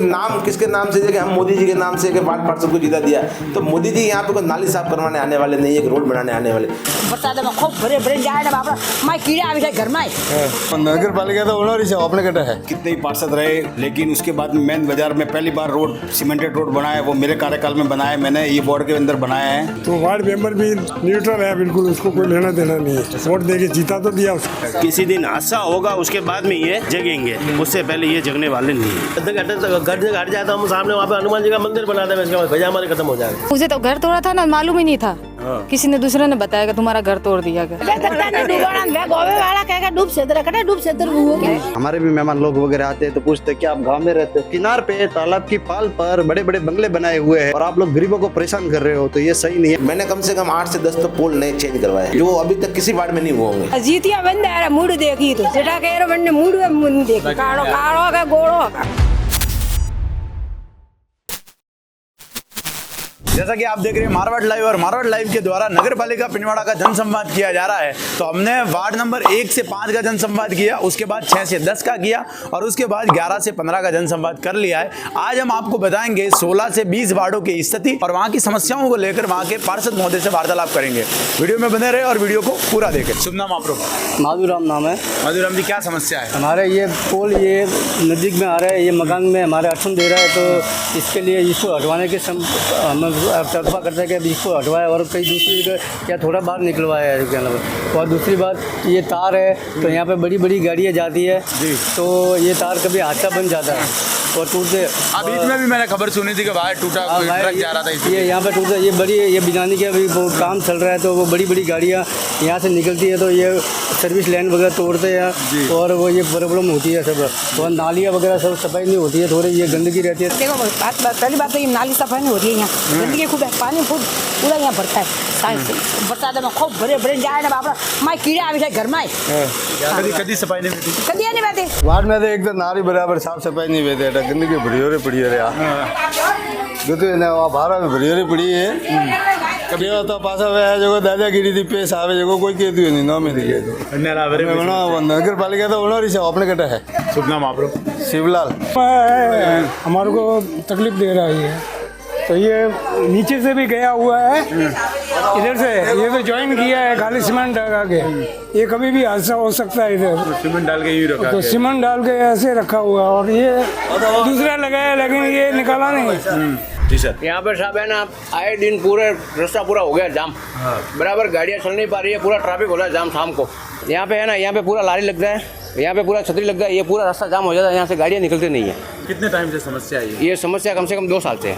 नाम किसके नाम से कि हम मोदी जी के नाम से वार्ड पार्षद को जीता दिया, तो मोदी जी यहाँ पे कोई नाली साफ करवाने आने वाले नहीं, एक रोड बनाने आने वाले। बरसात में खूब भरे भरे जाए ना बापड़ा, मैं कीड़ा आ घर में नगर पालिका तो होना रही अपने कटा है। कितने ही पार्षद रहे, लेकिन उसके बाद में मेन बाजार में पहली बार रोड सीमेंटेड रोड बनाया, वो मेरे कार्यकाल में बनाया, मैंने ये बोर्ड के अंदर बनाया है। तो वार्ड मेंबर भी न्यूट्रल है बिल्कुल, उसको कोई लेना देना नहीं है, वोट देके जीता तो दिया उसको। किसी दिन हादसा होगा उसके बाद में ये जगेंगे, उससे पहले ये जगने वाले नहीं है। घर से हट जाए तो हम सामने वहाँ पे हनुमान जी का मंदिर बना देंगे, इसके बाद भैया हमारे खत्म हो जाएगा। मुझे तो घर तोड़ा था ना, मालूम ही नहीं था। किसी ने दूसरे ने बताया कि तुम्हारा घर तोड़ दिया गया। हमारे भी मेहमान लोग वगैरह आते हैं तो पूछते कि आप गांव में रहते हो, किनार पे तालाब की पाल पर बड़े बड़े बंगले बनाए हुए हैं और आप लोग गरीबों को परेशान कर रहे हो, तो ये सही नहीं है। मैंने कम से कम 8 से 10 तो पोल नए चेंज करवाए जो अभी तक किसी वार्ड में नहीं हुए होंगे। जीतिया बंद है मूड देखी तो जेटा कह रहे बंदे मूड में देखी काड़ो काड़ो का गोड़ो का। जैसा कि आप देख रहे हैं मारवाड़ लाइव, और मारवाड़ लाइव के द्वारा नगर पालिका पिंडवाड़ा का जनसंवाद किया जा रहा है। तो हमने वार्ड नंबर 1 से 5 का जनसंवाद किया, उसके बाद 6 से 10 का किया और उसके बाद 11 से 15 का जनसंवाद कर लिया है। आज हम आपको बताएंगे 16 से 20 वार्डों की स्थिति और वहाँ की समस्याओं को लेकर वहाँ के पार्षद महोदय से वार्तालाप करेंगे। वीडियो में बने रहे और वीडियो को पूरा देखें। शुभ नाम आप लोग? माधुराम नाम है। माधुराम जी, क्या समस्या है? हमारे ये पोल ये नजदीक में आ रहा है, ये मकान में हमारे अड़चन दे रहा है, तो इसके लिए इसको हटवाने के हम तर्फा करते हैं कि इसको हटवाए और कई दूसरी जगह क्या थोड़ा बाहर निकलवाया है क्या नाम। और दूसरी बात ये तार है, तो यहाँ पे बड़ी बड़ी गाड़ियाँ जाती है तो ये तार कभी हादसा बन जाता है और टूटते। बीच में भी मैंने खबर सुनी थी कि वायर टूटा, कोई ट्रक जा रहा था, ये यहाँ पे टूटता। ये बड़ी ये बिनानी के अभी वो काम चल रहा है, तो वो बड़ी बड़ी गाड़ियाँ यहाँ से निकलती है, तो ये सर्विस लाइन वगैरह तोड़ते हैं और वो ये प्रॉब्लम होती है सब। और नालियाँ वगैरह सब सफाई नहीं होती है, थोड़ी ये गंदगी रहती है। देखो पहली बात तो ये नाली सफाई नहीं होती है, यहाँ गंदगी खूब है, पानी खूब पूरा यहाँ भरता है। बरसात में खूब भरे भरे जाए ना बापड़ा, मैं कीड़ा आ घर में कभी सफाई नहीं होती, कभी नहीं बैठे वार्ड में तो एक तो नारी बराबर साफ सफाई नहीं बेटे, गंदगी भरी पड़ी है जो तो ना बाहर में भरी पड़ी है। कभी तो पासा है जो दादागिरी थी पेश आवे जो कोई कहती नहीं ना में दिखे तो नगर पालिका तो होना रही अपने कटा है। शुभ नाम आप लोग? शिवलाल। हमारे को तकलीफ दे रहा है, तो ये नीचे से भी गया हुआ है, इधर से ये तो ज्वाइन किया है खाली सीमेंट लगा के, ये कभी भी हादसा हो सकता है। इधर सीमेंट डाल के ही रखा, तो सीमेंट डाल के ऐसे रखा हुआ और ये दूसरा लगाया लेकिन ये निकाला नहीं। जी सर। यहाँ पर साहब है ना, आए दिन पूरे रास्ता पूरा हो गया जाम, बराबर गाड़ियाँ चल नहीं पा रही है, पूरा ट्रैफिक हो रहा है जाम शाम को। यहाँ पे है ना, यहाँ पे पूरा लारी लगता है, यहाँ पे पूरा छतरी लगता है, ये पूरा रास्ता जाम हो जाता है, यहाँ से गाड़ियाँ निकलती नहीं है। कितने टाइम से समस्या है ये समस्या कम से कम 2 साल से है।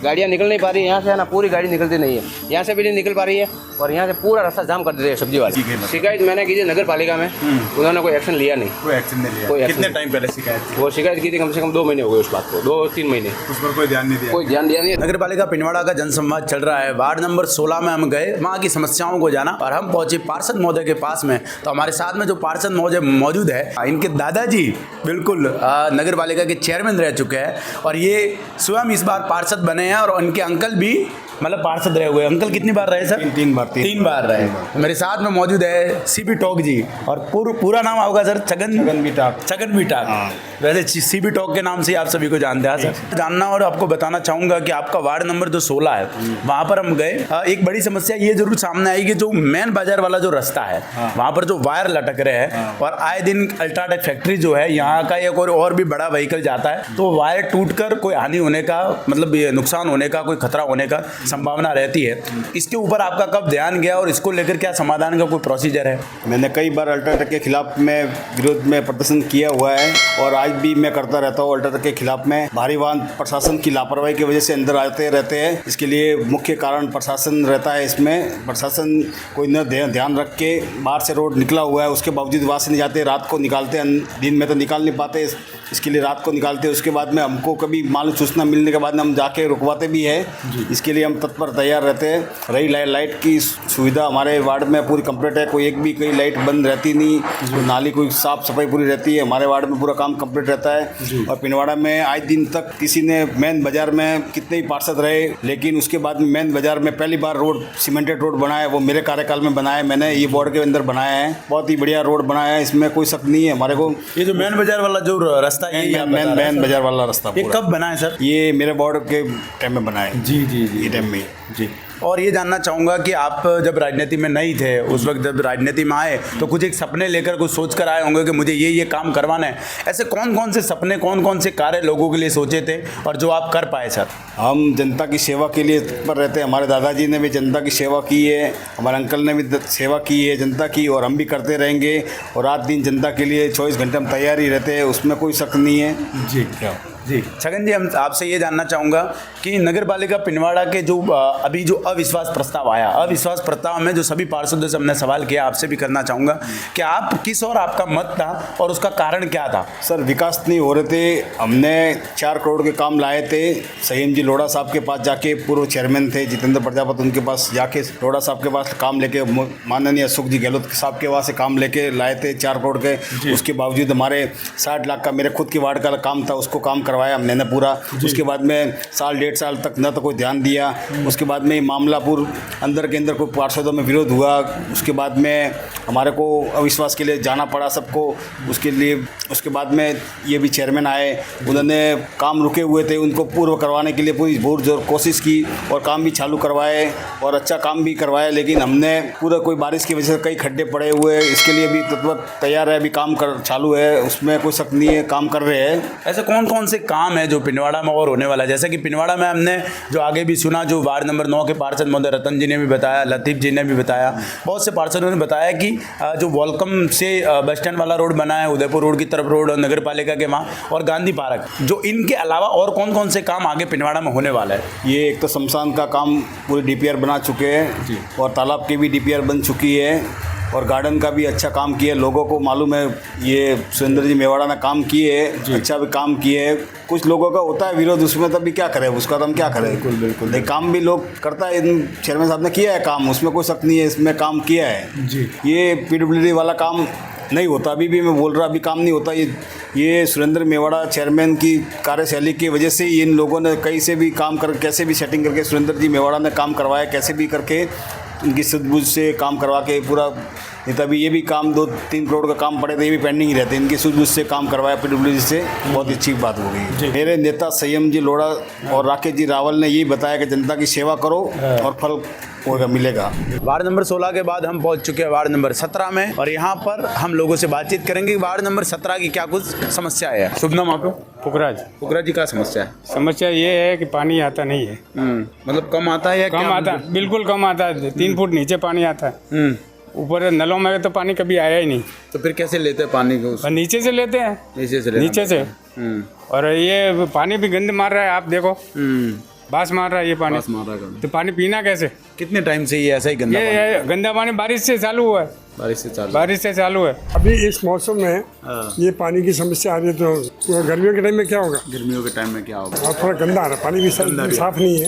गाड़ियाँ निकल नहीं पा रही है यहाँ से, है ना, पूरी गाड़ी निकलती नहीं है, यहाँ से भी नहीं निकल पा रही है और यहाँ से पूरा रास्ता जाम कर देते हैं सब्जी वाले। शिकायत मैंने की थी नगर पालिका में, उन्होंने कोई एक्शन लिया नहीं। कोई एक्शन नहीं लिया? कितने टाइम पहले शिकायत थी? वो शिकायत की थी कम से कम 2 महीने हो गए उस बात को, 2-3 महीने, उस पर कोई ध्यान नहीं दिया। कोई ध्यान दिया नहीं। नगर पालिका पिंडवाड़ा का जनसंवाद चल रहा है। वार्ड नंबर 16 में हम गए, वहाँ की समस्याओं को जाना और हम पहुंचे पार्षद महोदय के पास में। तो हमारे साथ में जो पार्षद महोदय मौजूद है, इनके दादाजी बिल्कुल नगर पालिका के चेयरमैन रह चुके हैं और ये स्वयं इस बार पार्षद बने हैं और उनके अंकल भी मतलब पार्षद रहे हुए। अंकल कितनी बार रहे सर? 3 बार रहे। मेरे साथ में मौजूद है सीबी टॉक जी, और पूरा नाम आपका सर? छगन बीटाक। वैसे सीबी टॉक के नाम से आप सभी को जानते हैं सर। जानना और आपको बताना चाहूँगा कि आपका वार्ड नंबर जो 16 है वहाँ पर हम गए, एक बड़ी समस्या ये जरूर सामने आई कि जो मेन बाजार वाला जो रास्ता है वहाँ पर जो वायर लटक रहे हैं और आए दिन अल्ट्राटेक फैक्ट्री जो है यहाँ का, या कोई और भी बड़ा व्हीकल जाता है तो वायर टूटकर कोई हानि होने का, मतलब ये नुकसान होने का, कोई खतरा होने का संभावना रहती है। इसके ऊपर आपका कब ध्यान गया और इसको लेकर क्या समाधान का कोई प्रोसीजर है? मैंने कई बार अल्ट्राटेक के खिलाफ में विरोध में प्रदर्शन किया हुआ है और आज भी मैं करता रहता हूँ। अल्ट्राटेक के खिलाफ में भारी वाहन प्रशासन की लापरवाही की वजह से अंदर आते रहते हैं, इसके लिए मुख्य कारण प्रशासन रहता है। इसमें प्रशासन कोई न ध्यान रख के बाहर से रोड निकला हुआ है, उसके बावजूद वहाँ से नहीं जाते, रात को निकालते हैं, दिन में तो निकाल नहीं पाते, इसके लिए रात को निकालते हैं। उसके बाद में हमको कभी मालूम सूचना मिलने के बाद में हम जाके रुकवाते भी है, इसके लिए हम तत्पर तैयार रहते हैं। रही लाइट की सुविधा हमारे वार्ड में पूरी कंप्लीट है, कोई एक भी कई लाइट बंद रहती नहीं, नाली कोई साफ सफाई पूरी रहती है, हमारे वार्ड में पूरा काम कंप्लीट रहता है। और पिंडवाड़ा में आज दिन तक किसी ने मेन बाजार में कितने ही पार्षद रहे, लेकिन उसके बाद में मेन बाजार में पहली बार रोड सीमेंटेड रोड बनाया, वो मेरे कार्यकाल में बनाया, मैंने ये बोर्ड के अंदर बनाया है, बहुत ही बढ़िया रोड बनाया है, इसमें कोई शक नहीं है हमारे को। ये जो मेन बाजार वाला जो रास्ता ये आप बता रहे हैं मैन सर। बाजार वाला रास्ता ये पूरा। कब बना है सर? ये मेरे बोर्ड के टाइम में बना है। जी जी जी ये टाइम में जी। और ये जानना चाहूँगा कि आप जब राजनीति में नहीं थे, उस वक्त जब राजनीति में आए तो कुछ एक सपने लेकर कुछ सोच कर आए होंगे कि मुझे ये काम करवाना है। ऐसे कौन कौन से सपने, कौन कौन से कार्य लोगों के लिए सोचे थे और जो आप कर पाए सर? हम जनता की सेवा के लिए तत्पर रहते हैं। हमारे दादाजी ने भी जनता की सेवा की है, हमारे अंकल ने भी सेवा की है जनता की, और हम भी करते रहेंगे। और रात दिन जनता के लिए 24 घंटे हम तैयार ही रहते हैं, उसमें कोई शक नहीं है। जी क्या जी छगन जी, हम आपसे ये जानना चाहूँगा कि नगर पालिका पिनवाड़ा के जो अभी जो अविश्वास प्रस्ताव आया, अविश्वास प्रस्ताव में जो सभी पार्षदों से हमने सवाल किया, आपसे भी करना चाहूँगा कि आप किस और आपका मत था और उसका कारण क्या था? सर, विकास नहीं हो रहे थे। हमने 4 करोड़ के काम लाए थे। संयम जी लोढ़ा साहब के पास जाके, पूर्व चेयरमैन थे जितेंद्र प्रजापति, उनके पास जाके लोढ़ा साहब के पास काम लेके, माननीय अशोक जी गहलोत साहब के पास से काम लेके लाए थे 4 करोड़ के। उसके बावजूद हमारे 60 लाख का मेरे खुद की वार्ड का काम था, उसको काम करवाया हमने न पूरा। उसके बाद में साल 1.5 साल तक न तो कोई ध्यान दिया। उसके बाद में मामलापुर अंदर के अंदर कोई पार्षदों में विरोध हुआ। उसके बाद में हमारे को अविश्वास के लिए जाना पड़ा सबको। उसके लिए उसके बाद में ये भी चेयरमैन आए, उन्होंने काम रुके हुए थे उनको पूर्ण करवाने के लिए पूरी बहुत जोर कोशिश की और काम भी चालू करवाए और अच्छा काम भी करवाया। लेकिन हमने पूरा कोई बारिश की वजह से कई खड्डे पड़े हुए, इसके लिए भी तत्पर तैयार है, अभी काम कर चालू है, उसमें कोई शक नहीं है, काम कर रहे हैं। ऐसे कौन कौन से काम है जो पिनवाड़ा में और होने वाला है? जैसे कि पिनवाड़ा में हमने जो आगे भी सुना, जो वार्ड नंबर 9 के पार्षद महोदय रतन जी ने भी बताया, लतीफ़ जी ने भी बताया, बहुत से पार्षदों ने बताया कि जो वॉलकम से बस स्टैंड वाला रोड बना है, उदयपुर रोड की तरफ रोड, नगर पालिका के वहाँ, और गांधी पार्क, जो इनके अलावा और कौन कौन से काम आगे पिनवाड़ा में होने वाला है? ये एक तो शमशान का काम पूरी DPR बना चुके हैं और तालाब की भी DPR बन चुकी है और गार्डन का भी अच्छा काम किया। लोगों को मालूम है, ये सुरेंद्र जी मेवाड़ा ने काम किए, अच्छा भी काम किए। कुछ लोगों का होता है विरोध, उसमें तब भी क्या करें, उसका तो हम क्या करें। बिल्कुल बिल्कुल, लेकिन काम भी लोग करता है। चेयरमैन साहब ने किया है काम, उसमें कोई शक नहीं है, इसमें काम किया है जी। ये PWD वाला काम नहीं होता, अभी भी मैं बोल रहा, अभी काम नहीं होता। ये सुरेंद्र मेवाड़ा चेयरमैन की कार्यशैली की वजह से इन लोगों ने कहीं से भी काम कर, कैसे भी सेटिंग करके सुरेंद्र जी मेवाड़ा ने काम करवाया, कैसे भी करके इनकी सूझबूझ से काम करवा के पूरा। नहीं तो अभी ये भी काम 2-3 करोड़ का काम पड़े थे, ये भी पेंडिंग ही रहते। इनकी सूझबूझ से काम करवाया PWD से, बहुत अच्छी बात हो गई। मेरे नेता संयम जी लोढ़ा और राकेश जी रावल ने यही बताया कि जनता की सेवा करो और फल होगा, मिलेगा। वार्ड नंबर 16 के बाद हम पहुंच चुके हैं वार्ड नंबर 17 में और यहाँ पर हम लोगों से बातचीत करेंगे वार्ड नंबर 17 की क्या कुछ समस्या है। शुभ नाम आपको? पुखराज जी, क्या समस्या है? समस्या ये है कि पानी आता नहीं है। मतलब कम आता है या कम आता है, बिल्कुल कम आता है। 3 फुट नीचे पानी आता है, ऊपर नलों में तो पानी कभी आया ही नहीं। तो फिर कैसे लेते हैं पानी को? और नीचे से लेते हैं, नीचे से। और ये पानी भी गंद मार रहा है, आप देखो, बास मार रहा है ये पानी। तो पानी पीना कैसे? कितने टाइम से ये ऐसा ही गंदा ये गंदा पानी बारिश से चालू हुआ है। बारिश से चालू है। अभी इस मौसम में ये पानी की समस्या आ रही है, तो गर्मियों के टाइम में क्या होगा? गर्मियों के टाइम में क्या होगा? और थोड़ा गंदा आ रहा है पानी, भी साफ नहीं है,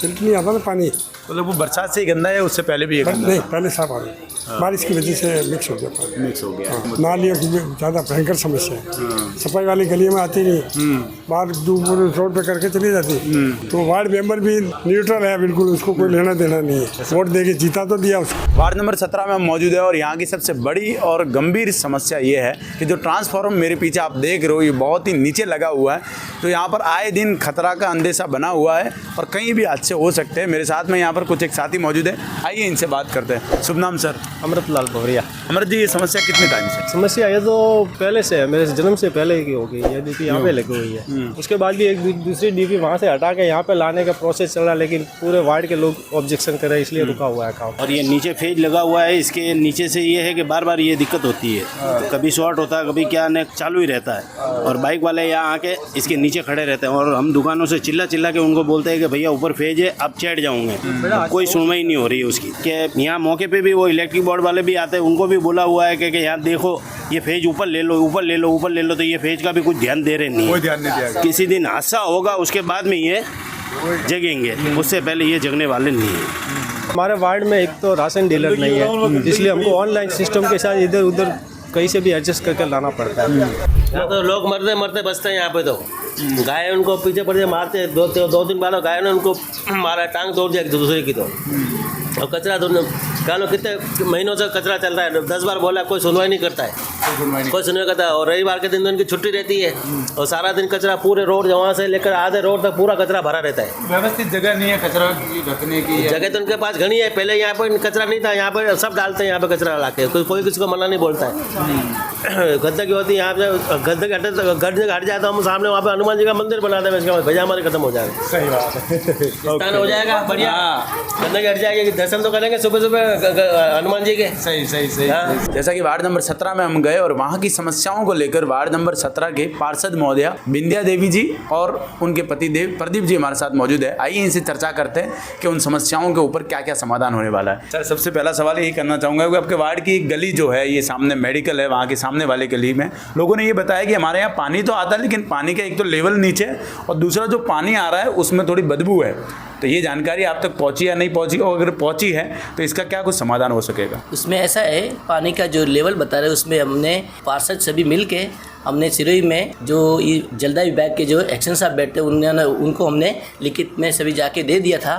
बिल्कुल नहीं आता ना पानी। मतलब वो बरसात से ही गंदा है, उससे पहले भी ये गंदा? नहीं, पहले साफ आ रहा है, बारिश की वजह से मिक्स हो गया पानी। मिक्स हो गया। नालियों की ज़्यादा भयंकर समस्या है। सफाई वाली गलियों में आती नहीं, बाहर दूर रोड पे करके चली जाती। तो वार्ड मेंबर भी न्यूट्रल है, बिल्कुल उसको कोई लेना देना नहीं है। वोट देके जीता तो दिया उसको। वार्ड नंबर 17 में हम मौजूद है और यहाँ की सबसे बड़ी और गंभीर समस्या ये है कि जो ट्रांसफार्मर मेरे पीछे आप देख रहे हो, ये बहुत ही नीचे लगा हुआ है। तो यहाँ पर आए दिन खतरा का अंदेशा बना हुआ है और कहीं भी हादसे हो सकते हैं। मेरे साथ में यहाँ पर कुछ एक साथी मौजूद है, आइए इनसे बात करते हैं। शुभ नाम सर? अमृतलाल भवरिया। अमृत जी, ये समस्या कितने टाइम से? समस्या ये तो पहले से है, मेरे जन्म से पहले की हो गई है। DP यहाँ पे लगी हुई है, उसके बाद भी एक दूसरी DP वहाँ से हटा के यहाँ पे लाने का प्रोसेस चल रहा है, लेकिन पूरे वार्ड के लोग ऑब्जेक्शन कर रहे हैं, इसलिए रुका हुआ है काम। और ये नीचे फेज लगा हुआ है, इसके नीचे से ये है कि बार बार ये दिक्कत होती है, कभी शॉर्ट होता है, कभी क्या न चालू ही रहता है। और बाइक वाले यहाँ आके इसके नीचे खड़े रहते हैं और हम दुकानों से चिल्ला के उनको बोलते हैं कि भैया ऊपर फेज है, अब चढ़ जाऊंगे। कोई सुनवाई नहीं हो रही है उसकी। कि यहाँ मौके पे भी वो इलेक्ट्रिक बोर्ड वाले भी आते हैं, उनको भी बोला हुआ है कि यहाँ देखो ये फेज ऊपर ले लो, ऊपर ले लो, ऊपर ले लो, तो ये फेज का भी कुछ ध्यान दे रहे नहीं। कोई ध्यान नहीं दिया। किसी दिन हादसा होगा उसके बाद में ये जगेंगे, उससे पहले ये जगने वाले नहीं है। हमारे वार्ड में एक तो राशन डीलर नहीं है, इसलिए हमको ऑनलाइन सिस्टम के साथ इधर उधर कहीं से भी एडजस्ट करके लाना पड़ता है। यहाँ तो लोग मरते मरते बचते हैं। यहाँ पे तो गाय उनको पीछे पड़ मारते, 2-3 बार गाय ने उनको मारा, टांग तोड़ दिया दूसरे की। तो और कचरा कितने महीनों से कचरा चल रहा है, 10 बार बोला, कोई सुनवाई नहीं करता है। कोई सुनवाई करता है। और रविवार के दिन तो इनकी छुट्टी रहती है और सारा दिन कचरा पूरे रोड वहाँ से लेकर आधे रोड तक पूरा कचरा भरा रहता है। व्यवस्थित जगह नहीं है कचरा रखने की। जगह तो उनके पास घनी है, पहले यहाँ पर कचरा नहीं था, यहाँ पर सब डालते हैं यहाँ पे कचरा लाके, कोई किसी को मना नहीं बोलता है। गंदगी होती है यहाँ पे, गंदगी हट जाए तो हम सामने वहाँ पे हनुमान जी का मंदिर बना दें, इसके बाद भैया हमारे खत्म हो जाएगा। सही बात है। स्नान हो जाएगा बढ़िया, गंदगी हट जाएगी, दर्शन तो करेंगे सुबह सुबह हनुमान जी के। सही सही सही। जैसा कि वार्ड नंबर 17 में हम गए और वहाँ की समस्याओं को लेकर वार्ड नंबर 17 के पार्षद महोदया विंध्या देवी जी और उनके पतिदेव प्रदीप जी हमारे साथ मौजूद है। आइए इनसे चर्चा करते हैं कि उन समस्याओं के ऊपर क्या क्या समाधान होने वाला है। सर, सबसे पहला सवाल यही करना चाहूँगा कि आपके वार्ड की एक गली जो है, ये सामने मेडिकल है, वहाँ के सामने वाले गली में लोगों ने ये बताया कि हमारे यहाँ पानी तो आता है लेकिन पानी का एक तो लेवल नीचे है और दूसरा जो पानी आ रहा है उसमें थोड़ी बदबू है। तो ये जानकारी आप तक पहुंची या नहीं पहुंची, और अगर पहुंची है तो इसका क्या कुछ समाधान हो सकेगा? उसमें ऐसा है, पानी का जो लेवल बता रहे हैं उसमें हमने पार्षद सभी मिल के हमने सिरोही में जो ये जलदा विभाग के जो एक्शन साहब बैठते उनको हमने लिखित में सभी जाके दे दिया था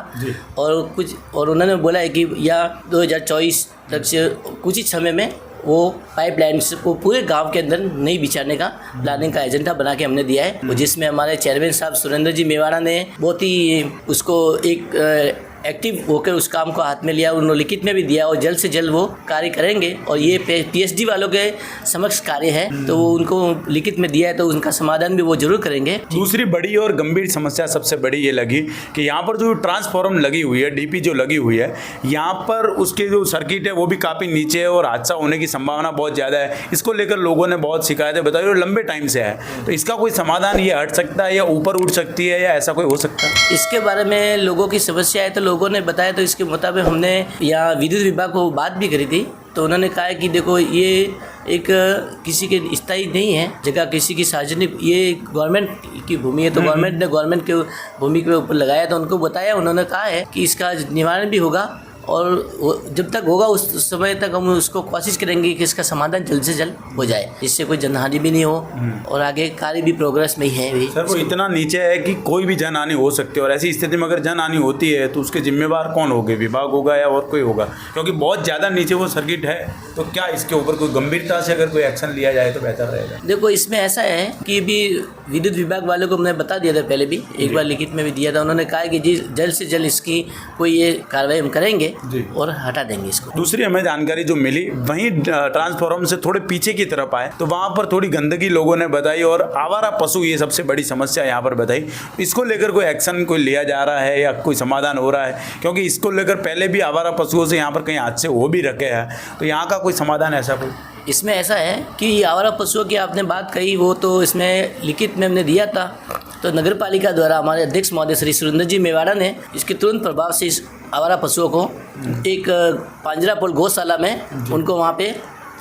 और उन्होंने बोला है कि या 2024 तक से कुछ ही समय में वो पाइपलाइन्स को पूरे गांव के अंदर नहीं बिछाने का प्लानिंग का एजेंडा बना के हमने दिया है, जिसमें हमारे चेयरमैन साहब सुरेंद्र जी मेवाड़ा ने बहुत ही उसको एक एक्टिव होकर उस काम को हाथ में लिया, उन्होंने लिखित में भी दिया और जल्द से जल्द वो कार्य करेंगे। और ये पीएचडी वालों के समक्ष कार्य है तो वो उनको लिखित में दिया है तो उनका समाधान भी वो जरूर करेंगे। दूसरी बड़ी और गंभीर समस्या सबसे बड़ी ये लगी कि यहाँ पर जो ट्रांसफॉर्मर लगी हुई है, डीपी जो लगी हुई है, यहाँ पर उसके जो सर्किट है वो भी काफ़ी नीचे है और हादसा होने की संभावना बहुत ज़्यादा है। इसको लेकर लोगों ने बहुत शिकायतें बताई और लंबे टाइम से है, तो इसका कोई समाधान ये हट सकता है या ऊपर उठ सकती है या ऐसा कोई हो सकता है? इसके बारे में लोगों की समस्या है तो लोगों ने बताया, तो इसके मुताबिक हमने यहाँ विद्युत विभाग को बात भी करी थी तो उन्होंने कहा कि देखो ये एक किसी के स्थायी नहीं है जगह, किसी की सार्वजनिक, ये गवर्नमेंट की भूमि है तो गवर्नमेंट ने गवर्नमेंट के भूमि के ऊपर लगाया तो उनको बताया, उन्होंने कहा है कि इसका निवारण भी होगा और जब तक होगा उस समय तक हम उसको कोशिश करेंगे कि इसका समाधान जल्द से जल्द हो जाए, जिससे कोई जनहानि भी नहीं हो और आगे कार्य भी प्रोग्रेस में ही है भी। सर, वो इतना नीचे है कि कोई भी जनहानि हो सकती है और ऐसी स्थिति में अगर जनहानि होती है तो उसके जिम्मेवार कौन होंगे? विभाग होगा या और कोई होगा? क्योंकि बहुत ज़्यादा नीचे वो सर्किट है, तो क्या इसके ऊपर कोई गंभीरता से अगर कोई एक्शन लिया जाए तो बेहतर रहेगा? देखो, इसमें ऐसा है कि भी विद्युत विभाग वालों को हमने बता दिया था, पहले भी एक बार लिखित में भी दिया था, उन्होंने कहा कि जी जल्द से जल्द इसकी कोई ये कार्रवाई हम करेंगे और हटा देंगे इसको। दूसरी हमें जानकारी जो मिली, वहीं ट्रांसफॉर्मर से थोड़े पीछे की तरफ आए तो वहाँ पर थोड़ी गंदगी लोगों ने बताई और आवारा पशु ये सबसे बड़ी समस्या यहाँ पर बताई। इसको लेकर कोई एक्शन कोई लिया जा रहा है या कोई समाधान हो रहा है? क्योंकि इसको लेकर पहले भी आवारा पशुओं से यहाँ पर कहीं हादसे हो भी रखे हैं, तो यहाँ का कोई समाधान ऐसा कोई? इसमें ऐसा है कि आवारा पशुओं की आपने बात कही, वो तो इसमें लिखित में हमने दिया था, तो नगर पालिका द्वारा हमारे अध्यक्ष महोदय श्री सुरेंद्र जी मेवाड़ा ने इसके तुरंत प्रभाव से इस आवारा पशुओं को एक पांजरापोल गौशाला में उनको वहाँ पे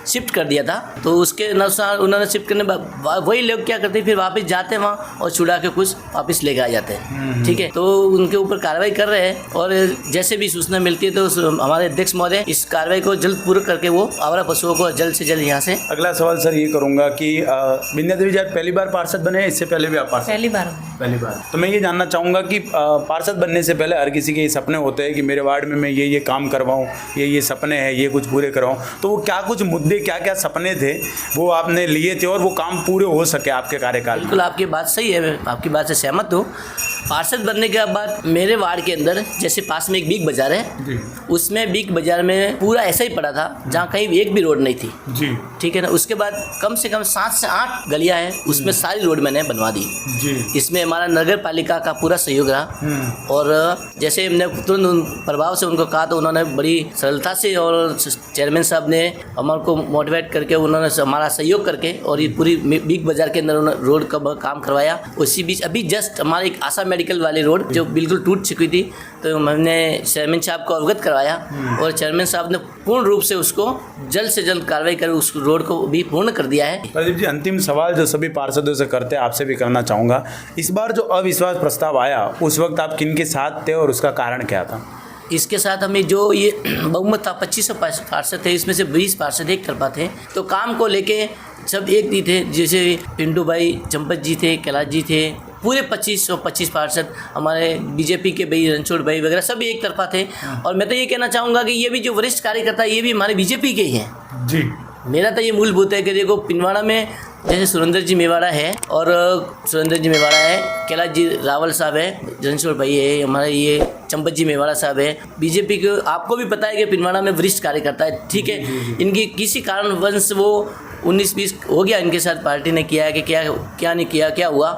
शिफ्ट कर दिया था। तो उसके अनुसार उन्होंने शिफ्ट करने वही लोग क्या करते हैं, फिर वापस जाते हैं वहाँ और छुड़ा के कुछ वापस लेके आ जाते हैं। ठीक है, तो उनके ऊपर कार्रवाई कर रहे हैं और जैसे भी सूचना मिलती है तो हमारे अध्यक्ष महोदय इस कार्रवाई को जल्द पूरा करके वो आवारा पशुओं को जल्द से जल्द यहाँ से। अगला सवाल सर ये करूँगा कि विंध्या देवी जी आप पहली बार पार्षद बने, इससे पहले भी आप पार्षद? पहली बार। तो मैं ये जानना चाहूँगा कि पार्षद बनने से पहले हर किसी के ये सपने होते हैं कि मेरे वार्ड में मैं ये काम करवाऊँ, ये सपने हैं, ये कुछ पूरे करवाऊँ, तो वो क्या कुछ मुद्दे, क्या क्या सपने थे वो आपने लिए थे और वो काम पूरे हो सके आपके कार्यकाल? बिल्कुल, आपकी बात सही है, मैं आपकी बात से सहमत हूँ। पार्षद बनने के बाद मेरे वार्ड के अंदर जैसे पास में एक बिग बाजार है, उसमें बिग बाजार में पूरा ऐसा ही पड़ा था जहाँ कहीं एक भी रोड नहीं थी जी। ठीक है ना। उसके बाद कम से कम 7 से 8 गलियाँ हैं, उसमें सारी रोड मैंने बनवा दी जी। इसमें हमारा नगर पालिका का पूरा सहयोग रहा और जैसे हमने तुरंत प्रभाव से उनको कहा तो उन्होंने बड़ी सरलता से और चेयरमैन साहब ने हमारे को मोटिवेट करके उन्होंने हमारा सहयोग करके और ये पूरी बिग बाजार के अंदर उन्होंने रोड का काम करवाया। उसी बीच अभी जस्ट हमारे एक आशा मेडिकल वाली रोड जो बिल्कुल टूट चुकी थी तो हमने चेयरमैन साहब को अवगत करवाया और चेयरमैन साहब ने पूर्ण रूप से उसको जल्द से जल्द कार्रवाई कर उस रोड को भी पूर्ण कर दिया है। प्रदीप जी, अंतिम सवाल जो सभी पार्षदों से करते हैं आपसे भी करना चाहूँगा, इस बार जो अविश्वास प्रस्ताव आया उस वक्त आप किन के साथ थे और उसका कारण क्या था? इसके साथ हमें जो ये बहुमत था 2500 पार्षद थे, इसमें से 20 पार्षद एक तरफा थे, तो काम को लेके सब एक ही थे। जैसे पिंटू भाई चंपत जी थे, कैलाश जी थे, पूरे 25 पार्षद हमारे बीजेपी के भाई रणछोड़ भाई वगैरह सभी एक तरफा थे। और मैं तो ये कहना चाहूँगा कि ये भी जो वरिष्ठ कार्यकर्ता ये भी हमारे बीजेपी के ही हैं जी। मेरा तो ये मूलभूत है कि देखो पिंडवाड़ा में जैसे सुरेंद्र जी मेवाड़ा है और सुरेंद्र जी मेवाड़ा है, कैलाश जी रावल साहब है, जनशोर भाई है, हमारे ये चंपत जी मेवाड़ा साहब है। बीजेपी को आपको भी पता है कि पिंडवाड़ा में वरिष्ठ कार्यकर्ता है, ठीक है। इनकी किसी कारणवश वो 19-20 हो गया इनके साथ पार्टी ने किया है कि क्या नहीं किया, क्या हुआ,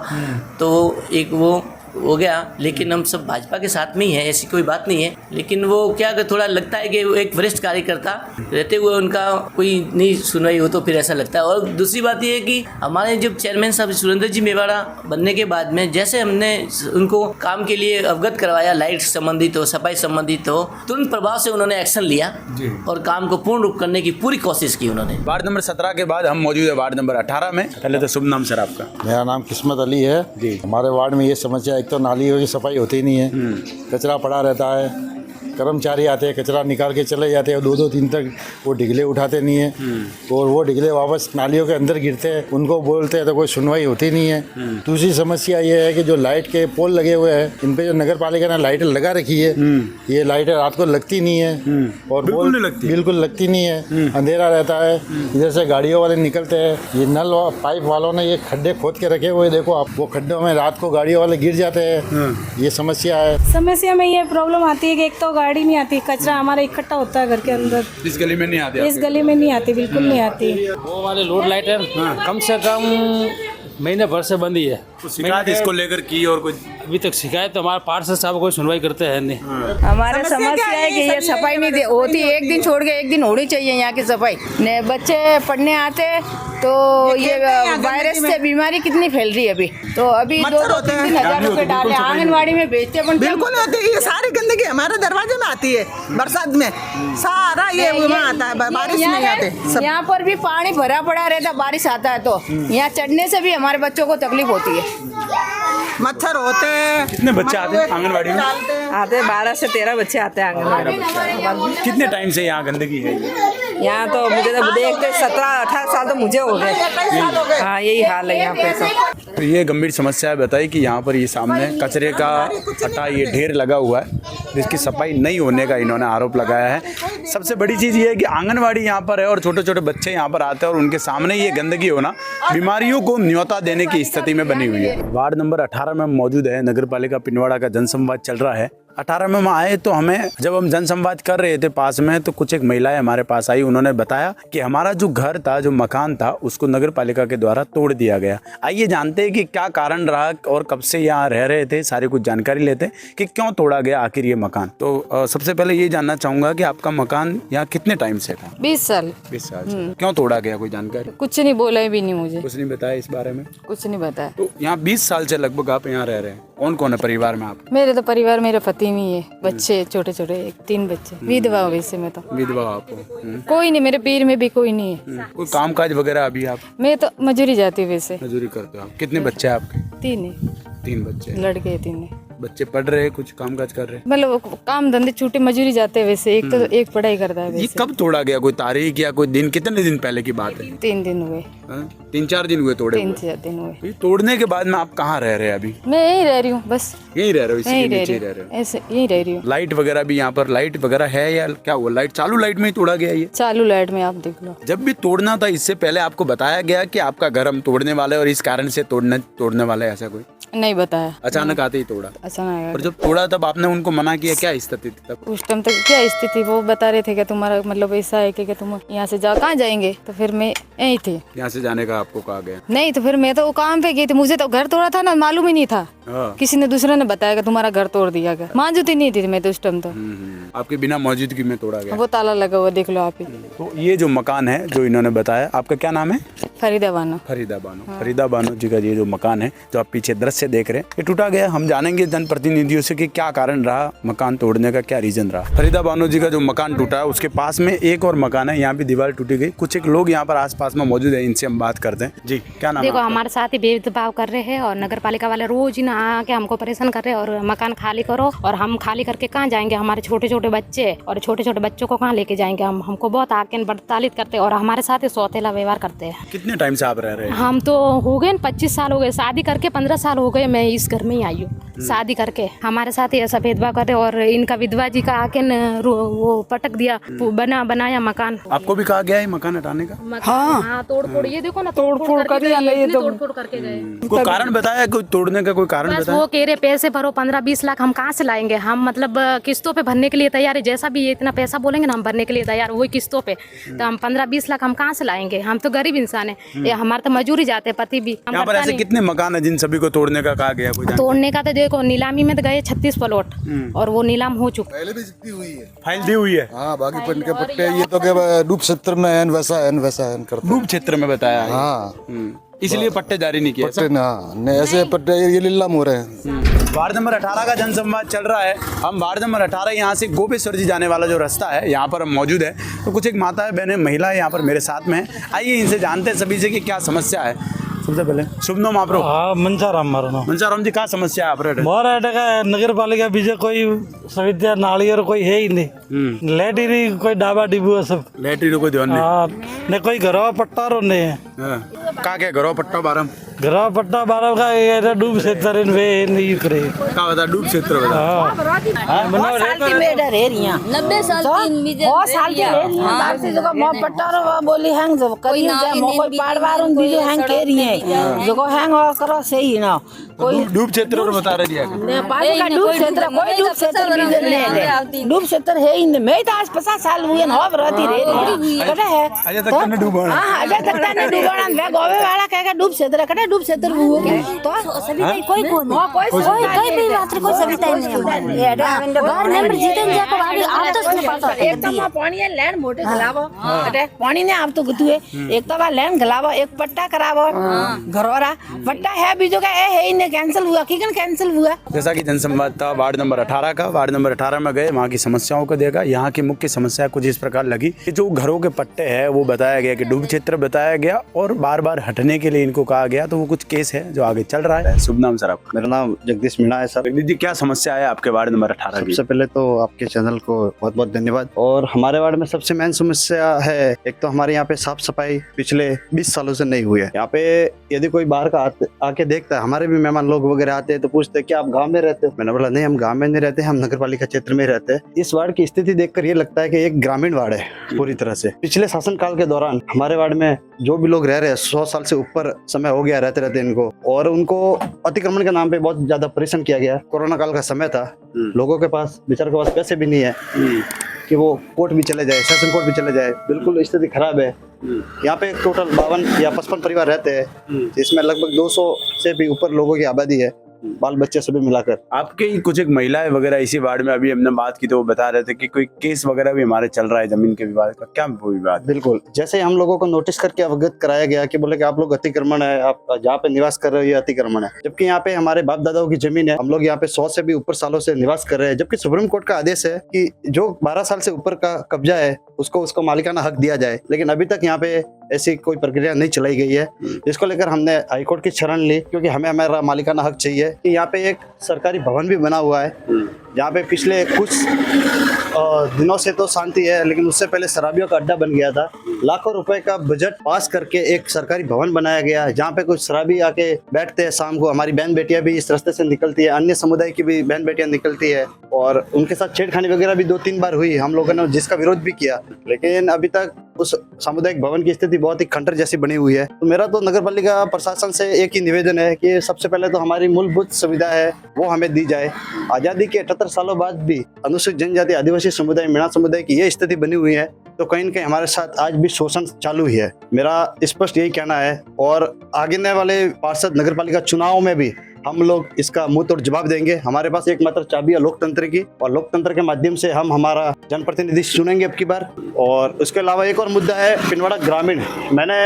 तो एक वो हो गया। लेकिन हम सब भाजपा के साथ में ही हैं, ऐसी कोई बात नहीं है। लेकिन वो क्या थोड़ा लगता है कि वो एक वरिष्ठ कार्यकर्ता रहते हुए उनका कोई नहीं सुनवाई हो तो फिर ऐसा लगता है। और दूसरी बात ये है कि हमारे जब चेयरमैन साहब सुरेंद्र जी मेवाड़ा बनने के बाद में जैसे हमने उनको काम के लिए अवगत करवाया, लाइट संबंधित हो, सफाई संबंधित हो, तुरंत प्रभाव से उन्होंने एक्शन लिया और काम को पूर्ण रूप करने की पूरी कोशिश की उन्होंने। वार्ड नंबर 17 के बाद हम मौजूद है वार्ड नंबर 18 में। पहले तो शुभ नाम सर आपका। मेरा नाम किस्मत अली है जी। हमारे वार्ड में ये समस्या, एक तो नालियों की सफाई होती नहीं है, कचरा पड़ा रहता है, कर्मचारी आते हैं कचरा निकाल के चले जाते हैं, 2-2 दिन तक वो डिगले उठाते नहीं है और वो डिगले वापस नालियों के अंदर गिरते हैं, उनको बोलते हैं तो कोई सुनवाई होती नहीं है। दूसरी समस्या ये है कि जो लाइट के पोल लगे हुए हैं, इन पे जो नगर पालिका ने लाइटें लगा रखी है, ये लाइटें रात को लगती नहीं है और बिल्कुल लगती नहीं है, अंधेरा रहता है। इधर से गाड़ियों वाले निकलते हैं, ये नल पाइप वालों ने ये खड्डे खोद के रखे हुए, देखो आप, वो खड्डों में रात को गाड़ियों वाले गिर जाते हैं, ये समस्या है। समस्या में ये प्रॉब्लम आती है कि एक तो गाड़ी नहीं आती, कचरा हमारा इकट्ठा होता है घर के अंदर। इस गली में नहीं आती? इस गली में नहीं आती, बिल्कुल नहीं आती। वो वाले लोड लाइट है, कम से कम महीने भर से बंद ही है। शिकायत इसको लेकर की और कुछ अभी तक शिकायत तो हमारे पार्षद साहब कोई सुनवाई करते हैं नहीं। हमारा समस्या है कि ये सफाई नहीं होती, एक दिन छोड़ के एक दिन होनी चाहिए यहाँ की सफाई। ने बच्चे पढ़ने आते तो ये वायरस से बीमारी कितनी फैल रही है अभी, तो अभी 2-3 हजार रुपए डाले आंगनबाड़ी में भेजते हैं, बिल्कुल होती है। ये सारी गंदगी हमारे दरवाजे में आती है, बरसात में सारा ये वहाँ आता है, बारिश नहीं आते। यहाँ पर भी पानी भरा पड़ा रहता, बारिश आता है तो यहाँ चढ़ने से भी हमारे बच्चों को तकलीफ होती है। मच्छर होते हैं। कितने बच्चे आते हैं आंगनबाड़ी में? आते 12 से 13 बच्चे आते हैं आंगनबाड़ी। कितने टाइम से यहाँ गंदगी है? यहाँ तो मुझे तो देखते 17-18 साल तो मुझे हो गए। हाँ, यही हाल है यहाँ पे। तो ये गंभीर समस्या है, बताइए कि यहाँ पर ये सामने कचरे का हटा ये ढेर लगा हुआ है, जिसकी सफाई नहीं होने का इन्होंने आरोप लगाया है। सबसे बड़ी चीज़ ये है कि आंगनबाड़ी यहाँ पर है और छोटे छोटे बच्चे यहाँ पर आते हैं और उनके सामने ये गंदगी होना बीमारियों को न्योता देने की स्थिति में बनी हुई है। वार्ड नंबर 18 में मौजूद है, नगर पालिका पिंडवाड़ा का जनसंवाद चल रहा है। 18 में हम आए तो हमें जब हम जनसंवाद कर रहे थे पास में, तो कुछ एक महिलाएं हमारे पास आई, उन्होंने बताया कि हमारा जो घर था, जो मकान था, उसको नगर पालिका के द्वारा तोड़ दिया गया। आइए जानते हैं कि क्या कारण रहा और कब से यहाँ रह रहे थे, सारी कुछ जानकारी लेते हैं कि क्यों तोड़ा गया आखिर ये मकान। तो सबसे पहले ये जानना चाहूंगा कि आपका मकान यहाँ कितने टाइम से था? 20 साल। 20 साल से। क्यों तोड़ा गया, कोई जानकारी? कुछ नहीं बोला भी नहीं मुझे, कुछ नहीं बताया इस बारे में? कुछ नहीं बताया। तो यहाँ 20 साल से लगभग आप यहाँ रह रहे हैं, कौन कौन है परिवार में आप? मेरे तो परिवार, मेरा पति नहीं है, बच्चे छोटे छोटे 3 बच्चे, विधवा हो वैसे मैं तो। विधवा आप हो? कोई नहीं, मेरे पीर में भी कोई नहीं है। कोई काम काज वगैरह अभी आप? मैं तो मजदूरी जाती हूँ वैसे। मजदूरी करते हो आप? कितने बच्चे हैं आपके? 3 है। 3 बच्चे? लड़के 3 है। बच्चे पढ़ रहे हैं, कुछ काम काज कर रहे हैं? मतलब काम धंधे छूटे मजदूरी जाते हैं वैसे, एक तो एक पढ़ाई करता है वैसे। ये कब तोड़ा गया, कोई तारीख या कोई दिन? कितने दिन पहले की बात है? 3 दिन हुए। 3-4 दिन हुए तोड़े? 3-4 दिन हुए। तोड़ने के बाद में आप कहाँ रह रहे हैं अभी? मैं यहीं रह रही हूँ, बस यहीं रह रहे हो? इसी के नीचे रह रहे हो? ऐसे यहीं रह रही हूँ। लाइट वगैरह भी यहाँ पर, लाइट वगैरह है या क्या हुआ? लाइट चालू लाइट में ही तोड़ा गया ये? चालू लाइट में, आप देख लो। जब भी तोड़ना था इससे पहले आपको बताया गया कि आपका घर हम तोड़ने वाले और इस कारण से तोड़ने वाले, ऐसा कोई नहीं बताया? अचानक आते ही तोड़ा? अचानक। और जब तोड़ा तब आपने उनको मना किया, क्या स्थिति थी तब? उस टाइम तक क्या स्थिति, वो बता रहे थे कि तुम्हारा मतलब ऐसा है कि तुम यहाँ से कहाँ जाएंगे, तो फिर मैं यहीं थी। यहाँ से जाने का आपको कहा गया? नहीं, तो फिर मैं तो काम पे गई थी, मुझे तो घर तोड़ा था ना, मालूम ही नहीं था। किसी ने दूसरे ने बताया कि तुम्हारा घर तोड़ दिया गया, मौजूद नहीं थी मैं तो उस टाइम। तो आपके बिना मौजूदगी में तोड़ा गया? वो ताला लगा हुआ, देख लो आप ही। तो ये जो मकान है जो इन्होंने बताया, आपका क्या नाम है? फरीदा बानो। फरीदा बानो। फरीदा बानो जी का ये जो मकान है, जो आप पीछे दृश्य देख रहे हैं, ये टूटा गया। हम जानेंगे जनप्रतिनिधियों से कि क्या कारण रहा मकान तोड़ने का, क्या रीजन रहा। फरीदा बानो जी का जो मकान टूटा है, उसके पास में एक और मकान है, यहाँ भी दीवार टूटी गई। कुछ एक लोग यहाँ पर आसपास में मौजूद है, इनसे हम बात करते हैं। जी, क्या नाम है? देखो, हमारे साथ ही भेदभाव कर रहे हैं और नगर पालिका वाले रोज ही ना आके हमको परेशान कर रहे हैं और मकान खाली करो, और हम खाली करके कहाँ जाएंगे? हमारे छोटे छोटे बच्चे और छोटे छोटे बच्चों को कहाँ लेके जाएंगे? हमको बहुत आके बदतालित करते हैं और हमारे साथ ही सौतेला व्यवहार करते हैं। कितने टाइम से आप रह रहे हैं? हम तो हो गए 25 साल हो गए, शादी करके 15 साल हो गए, मैं इस घर में ही आई हूँ। शादी करके हमारे साथ ही ऐसा भेदभाव कर रहे और इनका विधवा जी का आके वो पटक दिया, बनाया मकान। आपको भी कहा गया है मकान हटाने का? हाँ, तोड़ फोड़, ये देखो ना, तोड़ फोड़ करके गए। कोई कारण बताया, कोई तोड़ने का कोई कारण बस बताया? वो कह रहे पैसे भरो, 15-20 लाख हम कहाँ से लाएंगे, हम मतलब किस्तों पे भरने के लिए तैयार है, जैसा भी ये इतना पैसा बोलेंगे ना हम भरने के लिए तैयार, वही किस्तों पे। तो हम 15-20 लाख हम कहाँ से लाएंगे, हम तो गरीब इंसान है, हमारे तो मजूरी जाते हैं, पति भी। यहाँ पर ऐसे कितने मकान है जिन सभी को तोड़ने का कहा गया? कोई तोड़ने का तो देखो, नीलामी में तो गए 36 प्लॉट और वो नीलाम हो चुका, पहले भी जितनी हुई है फाइल दी हुई है। हाँ, बाकी के पट्टे ये तो क्या डूब क्षेत्र में है, वैसा है करते। डूब क्षेत्र में बताया है। हाँ, इसलिए पट्टे जारी नहीं किए। पट्टे ना नहीं, ऐसे पट्टे ये लीलाम हो रहे हैं। वार्ड नंबर 18 का जनसंवाद चल रहा है। हम वार्ड नंबर 18 यहाँ से गोपेश्वर जी जाने वाला जो रास्ता है, यहाँ पर हम मौजूद है। तो कुछ एक माता बहनें महिला है यहाँ पर मेरे साथ में है। आइए इनसे जानते हैं सभी से कि क्या समस्या है। सबसे पहले शुभ नाम आप? हाँ, मंचाराम मारो ना। मंचाराम जी, क्या समस्या है आप? मोर का नगर पालिका बीजे कोई सुविधा नाली और कोई है ही नहीं, लेटरी कोई डाबा डिबू है सब, लेटरी कोई ध्यान नहीं। हाँ, ने कोई घरों पट्टा रो ने का क्या घरों पट्टा बारम घरों पट्टा बारह का ये डूब क्षेत्र इन वे नहीं करे का बता डूब क्षेत्र बता। हाँ, बहुत साल की मेडर है रिया, 90 साल की बहुत साल की है रिया, बाहर से जो मो पट्टा रो बोली हैंग जो करी जा मो कोई पाड़ बार उन दीजो हैंग के रिया जो को हैंग करो सही ना कोई डूब क्षेत्र और बता रहे दिया पानी का डूब क्षेत्र, कोई डूब क्षेत्र भी नहीं, डूब क्षेत्र है ही नहीं। मैं तो आज 50 साल हुए ना रहती रही कटे है अजय तक ने डूबा। हां, अजय तक ने डूबा वे गोवे वाला कहेगा डूब क्षेत्र, कटे डूब क्षेत्र हुआ तो सभी कोई भी मात्र कोई सविता नहीं है। घर में जीतन जा को आगे आप तो उसने पता एक तो मा पानी है लैंड मोटे गलावो, कटे पानी ने आप तो गुतुए एक तो बा लैंड गलावो, एक पट्टा करावो घरोरा पट्टा है बीजो का है ही कैंसिल हुआ, किकन कैंसिल हुआ। जैसा कि जनसंवाद था वार्ड नंबर 18 का, वार्ड नंबर 18 में गए, वहाँ की समस्याओं को देखा। यहाँ की मुख्य समस्या कुछ इस प्रकार लगी कि जो घरों के पट्टे हैं वो बताया गया कि डूब क्षेत्र बताया गया और बार बार हटने के लिए इनको कहा गया। तो वो कुछ केस है जो आगे चल रहा है। शुभ नाम सर आपका? मेरा नाम जगदीश मीणा है सर। जगदीश जी, क्या समस्या है आपके वार्ड नंबर 18 की? सबसे पहले तो आपके चैनल को बहुत बहुत धन्यवाद। और हमारे वार्ड में सबसे मेन समस्या है, एक तो हमारे यहाँ पे साफ सफाई पिछले 20 सालों से नहीं हुई है। यहाँ पे यदि कोई बाहर का आके देखता है, हमारे भी मेहमान लोग वगैरह आते हैं तो पूछते हैं कि आप गांव में रहते हो? मैंने बोला नहीं, हम गांव में नहीं रहते, हम नगर पालिका क्षेत्र में रहते हैं। इस वार्ड की स्थिति देखकर ये लगता है कि एक ग्रामीण वार्ड है पूरी तरह से। पिछले शासन काल के दौरान हमारे वार्ड में जो भी लोग रह रहे हैं, 100 साल से ऊपर समय हो गया रहते इनको, और उनको अतिक्रमण के नाम पे बहुत ज्यादा परेशान किया गया। कोरोना काल का समय था, लोगों के पास बेचारों के पास पैसे भी नहीं है कि वो कोर्ट भी चले जाए, सेशन कोर्ट भी चले जाए, बिल्कुल स्थिति खराब है। यहाँ पे टोटल 52 या 55 परिवार रहते हैं, जिसमें लगभग 200 से भी ऊपर लोगों की आबादी है, बाल बच्चे सभी मिलाकर। आपके कुछ एक महिलाएं वगैरह इसी वार्ड में अभी हमने बात की तो वो बता रहे थे कि कोई केस वगैरह भी हमारे चल रहा है जमीन के विवाद का। क्या वो विवाद? बिल्कुल, जैसे हम लोगों को नोटिस करके अवगत कराया गया कि बोले कि आप लोग अतिक्रमण है, आप जहाँ पे निवास कर रहे हो ये अतिक्रमण है, जबकि यहाँ पे हमारे बाप दादाओं की जमीन है। हम लोग यहाँ पे 100 से भी ऊपर सालों से निवास कर रहे हैं, जबकि सुप्रीम कोर्ट का आदेश है कि जो 12 साल से ऊपर का कब्जा है उसको मालिकाना हक दिया जाए, लेकिन अभी तक यहाँ पे ऐसी कोई प्रक्रिया नहीं चलाई गई है, जिसको लेकर हमने हाईकोर्ट की शरण ली, क्योंकि हमें हमारा मालिकाना हक चाहिए। कि यहाँ पे एक सरकारी भवन भी बना हुआ है, जहाँ पे पिछले कुछ दिनों से तो शांति है, लेकिन उससे पहले शराबियों का अड्डा बन गया था। लाखों रुपए का बजट पास करके एक सरकारी भवन बनाया गया, जहाँ पे कुछ शराबी आके बैठते हैं शाम को। हमारी बहन बेटियां भी इस रास्ते से निकलती है, अन्य समुदाय की भी बहन बेटियां निकलती है, और उनके साथ छेड़खानी वगैरह भी 2-3 बार हुई। हम लोगों ने जिसका विरोध भी किया, लेकिन अभी तक उस सामुदायिक भवन की स्थिति बहुत ही खंडर जैसी बनी हुई है। तो मेरा तो नगर पालिका प्रशासन से एक ही निवेदन है कि सबसे पहले तो हमारी मूलभूत सुविधा है वो हमें दी जाए। आजादी के 78 सालों बाद भी अनुसूचित जनजाति, आदिवासी समुदाय, मीणा समुदाय की ये स्थिति बनी हुई है, तो कहीं न कहीं हमारे साथ आज भी शोषण चालू ही है। मेरा स्पष्ट यही कहना है, और आगे वाले पार्षद नगर पालिका चुनाव में भी हम लोग इसका मुंह तोड़ जवाब देंगे। हमारे पास एकमात्र चाबी है लोकतंत्र की, और लोकतंत्र के माध्यम से हम हमारा जनप्रतिनिधि चुनेंगे अब की बार। और उसके अलावा एक और मुद्दा है पिंडवाड़ा ग्रामीण। मैंने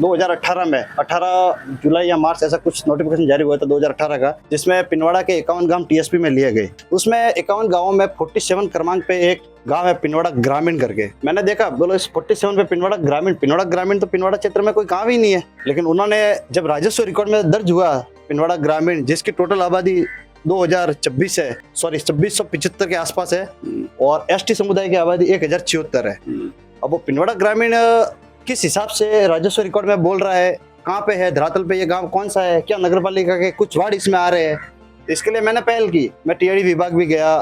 2018 में 18 जुलाई या मार्च ऐसा कुछ नोटिफिकेशन जारी हुआ था 2018 का, जिसमें पिंडवाड़ा के 51 गांव टीएसपी में लिए गए। उसमें 51 गांवों में 47 क्रमांक पे एक गांव है पिंडवाड़ा ग्रामीण करके। मैंने देखा, बोलो इस 47 पे पिंडवाड़ा ग्रामीण तो पिंडवाड़ा क्षेत्र में कोई गांव ही नहीं है। लेकिन उन्होंने जब राजस्व रिकॉर्ड में दर्ज हुआ पिंडवाड़ा ग्रामीण, जिसकी टोटल आबादी 2026 है, सॉरी 2675 के आसपास है, और एसटी समुदाय की आबादी 1076 है। अब वो पिंडवाड़ा ग्रामीण किस हिसाब से राजस्व रिकॉर्ड में बोल रहा है, कहाँ पे है धरातल पे ये गांव कौन सा है, क्या नगर पालिका के कुछ वार्ड इसमें आ रहे हैं, इसके लिए मैंने पहल की। मैं टीआईडी विभाग भी गया,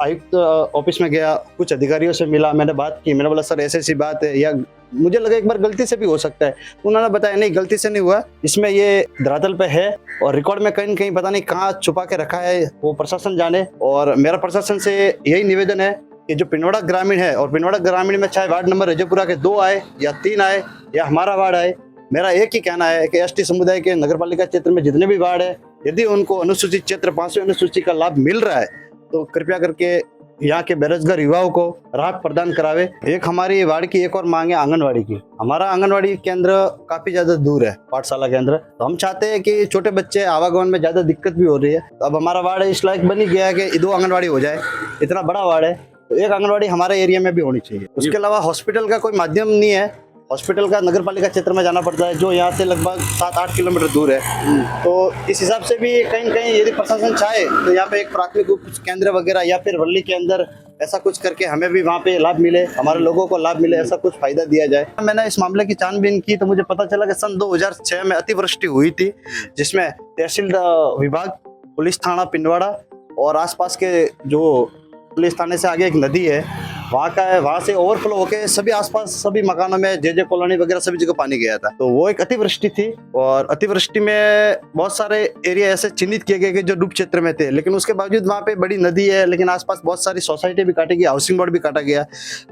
आयुक्त ऑफिस में गया, कुछ अधिकारियों से मिला, मैंने बात की। मैंने बोला सर ऐसी बात है, या मुझे लगा एक बार गलती से भी हो सकता है। उन्होंने बताया नहीं, गलती से नहीं हुआ, इसमें ये धरातल पे है और रिकॉर्ड में कहीं न कहीं पता नहीं कहाँ छुपा के रखा है, वो प्रशासन जाने। और मेरा प्रशासन से यही निवेदन है कि जो पिंडवाड़ा ग्रामीण है, और पिंडवाड़ा ग्रामीण में चाहे वार्ड नंबर रजयपुरा के 2 आए या 3 आए या हमारा वार्ड आए, मेरा एक ही कहना है कि एसटी समुदाय के नगरपालिका क्षेत्र में जितने भी वार्ड है, यदि उनको अनुसूचित क्षेत्र 5वीं अनुसूची का लाभ मिल रहा है तो कृपया करके यहाँ के बेरोजगार युवाओं को राहत प्रदान करावे। एक हमारी वार्ड की एक और मांग है आंगनवाड़ी की। हमारा आंगनवाड़ी केंद्र काफी ज्यादा दूर है, पाठशाला केंद्र। तो हम चाहते हैं कि छोटे बच्चे आवागमन में ज्यादा दिक्कत भी हो रही है। तो अब हमारा वार्ड इस लायक बन ही गया है कि 2 आंगनवाड़ी हो जाए, इतना बड़ा वार्ड है, तो एक आंगनवाड़ी हमारे एरिया में भी होनी चाहिए। उसके अलावा हॉस्पिटल का कोई माध्यम नहीं है, हॉस्पिटल का नगरपालिका क्षेत्र में जाना पड़ता है, जो यहाँ से लगभग 7-8 किलोमीटर दूर है। तो इस हिसाब से भी कहीं न कहीं यदि प्रशासन चाहे तो यहाँ पे एक प्राथमिक उपचार केंद्र वगैरह या फिर वर्ली के अंदर ऐसा कुछ करके हमें भी वहाँ पे लाभ मिले, हमारे लोगों को लाभ मिले, ऐसा कुछ फायदा दिया जाए। मैंने इस मामले की छानबीन की तो मुझे पता चला कि सन 2006 में अतिवृष्टि हुई थी, जिसमें तहसील विभाग, पुलिस थाना पिंडवाड़ा और आसपास के जो पुलिस थाने से आगे एक नदी है वहाँ का है, वहाँ से ओवरफ्लो होके सभी आसपास सभी मकानों में जे कॉलोनी वगैरह सभी जगह पानी गया था। तो वो एक अतिवृष्टि थी और अतिवृष्टि में बहुत सारे एरिया ऐसे चिन्हित किए गए जो डूब क्षेत्र में थे, लेकिन उसके बावजूद वहाँ पे बड़ी नदी है, लेकिन आसपास बहुत सारी सोसाइटी भी काटी गई, हाउसिंग बोर्ड भी काटा गया,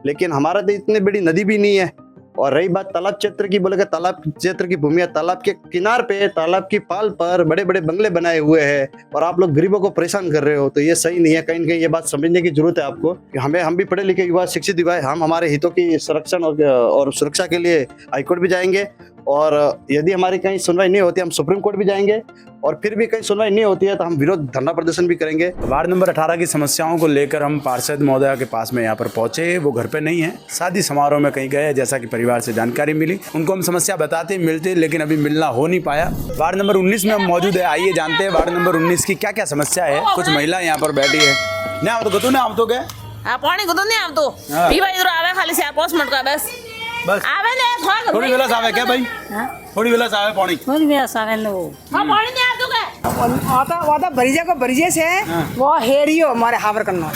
लेकिन हमारा तो इतनी बड़ी नदी भी नहीं है। और रही बात तालाब क्षेत्र की, बोले तालाब क्षेत्र की भूमि है, तालाब के किनार पे, तालाब की पाल पर बड़े बड़े बंगले बनाए हुए हैं और आप लोग गरीबों को परेशान कर रहे हो, तो ये सही नहीं है। कहीं न कहीं ये बात समझने की जरूरत है आपको कि हम भी पढ़े लिखे युवा, शिक्षित युवा, हम हमारे हितों की संरक्षण और सुरक्षा के लिए हाईकोर्ट भी जाएंगे, और यदि हमारी कहीं सुनवाई नहीं होती हम सुप्रीम कोर्ट भी जाएंगे, और फिर भी कहीं सुनवाई नहीं होती है तो हम विरोध धरना प्रदर्शन भी करेंगे। वार्ड नंबर 18 की समस्याओं को लेकर हम पार्षद महोदय के पास में यहाँ पर पहुंचे। वो घर पे नहीं है, शादी समारोह में कहीं गए, जैसा कि परिवार से जानकारी मिली। उनको हम समस्या बताते मिलते, लेकिन अभी मिलना हो नहीं पाया। वार्ड नंबर 19 में हम मौजूद है, आइए जानते हैं वार्ड नंबर 19 की क्या क्या समस्या है। कुछ महिला यहाँ पर बैठी है। नहीं आप तो ना, आप तो क्या पानी को तो नहीं आप तो पीवा इधर आवे खाली से पोस्ट मत का बस आवे ले थोड़ी वेला सावे क्या भाई, थोड़ी वेला सावे पानी, थोड़ी वेला सावे लो हां पानी नहीं आ तो क्या आता भरीजे को भरीजे से वो हेरियो हमारे हावर करना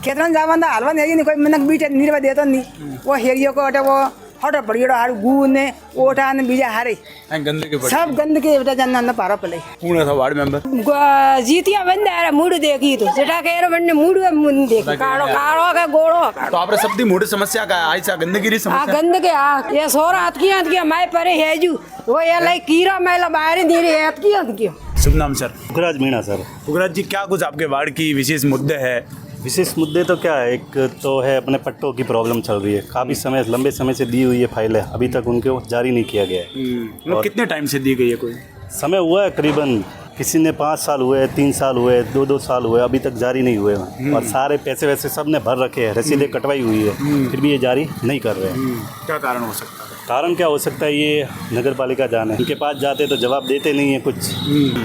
खेतन जावंदा हलवा नहीं नहीं कोई मनक बीट निर्वा देतो नहीं वो हेरियो को अटे वो हटा बड़ियो हार गुने ओटा ने बीजा हारे गंदगी सब गंदगी बेटा जानना न पारा पले कौन था वार्ड मेंबर जीतिया बंदा है मूड देखी तो सेटा के रो बन्ने मूड में देख काड़ो काड़ो का गोड़ो तो आपरे सबदी मूड समस्या का है, ऐसा गंदगी री समस्या गंदगी ये सोरा हाथ की मैं परे हेजू वो ये लाई कीड़ा मैला बाहर दे रही हाथ की। शुभ नाम सर? उगराज मीणा सर। उगराज जी, क्या कुछ आपके वार्ड की विशेष मुद्दे है? विशेष मुद्दे तो क्या है, एक तो है अपने पट्टों की प्रॉब्लम चल रही है, काफ़ी समय लंबे समय से दी हुई है फाइलें, अभी तक उनको जारी नहीं किया गया है। कितने टाइम से दी गई है? कोई समय हुआ है करीबन, किसी ने 5 साल हुए, 3 साल हुए, 2 साल हुए, अभी तक जारी नहीं हुए हैं। और सारे पैसे वैसे सब ने भर रखे हैं, रसीदें कटवाई हुई है, फिर भी ये जारी नहीं कर रहे हैं। क्या कारण हो सकता है? कारण क्या हो सकता है, ये नगर पालिका जाने, इनके पास जाते तो जवाब देते नहीं है कुछ।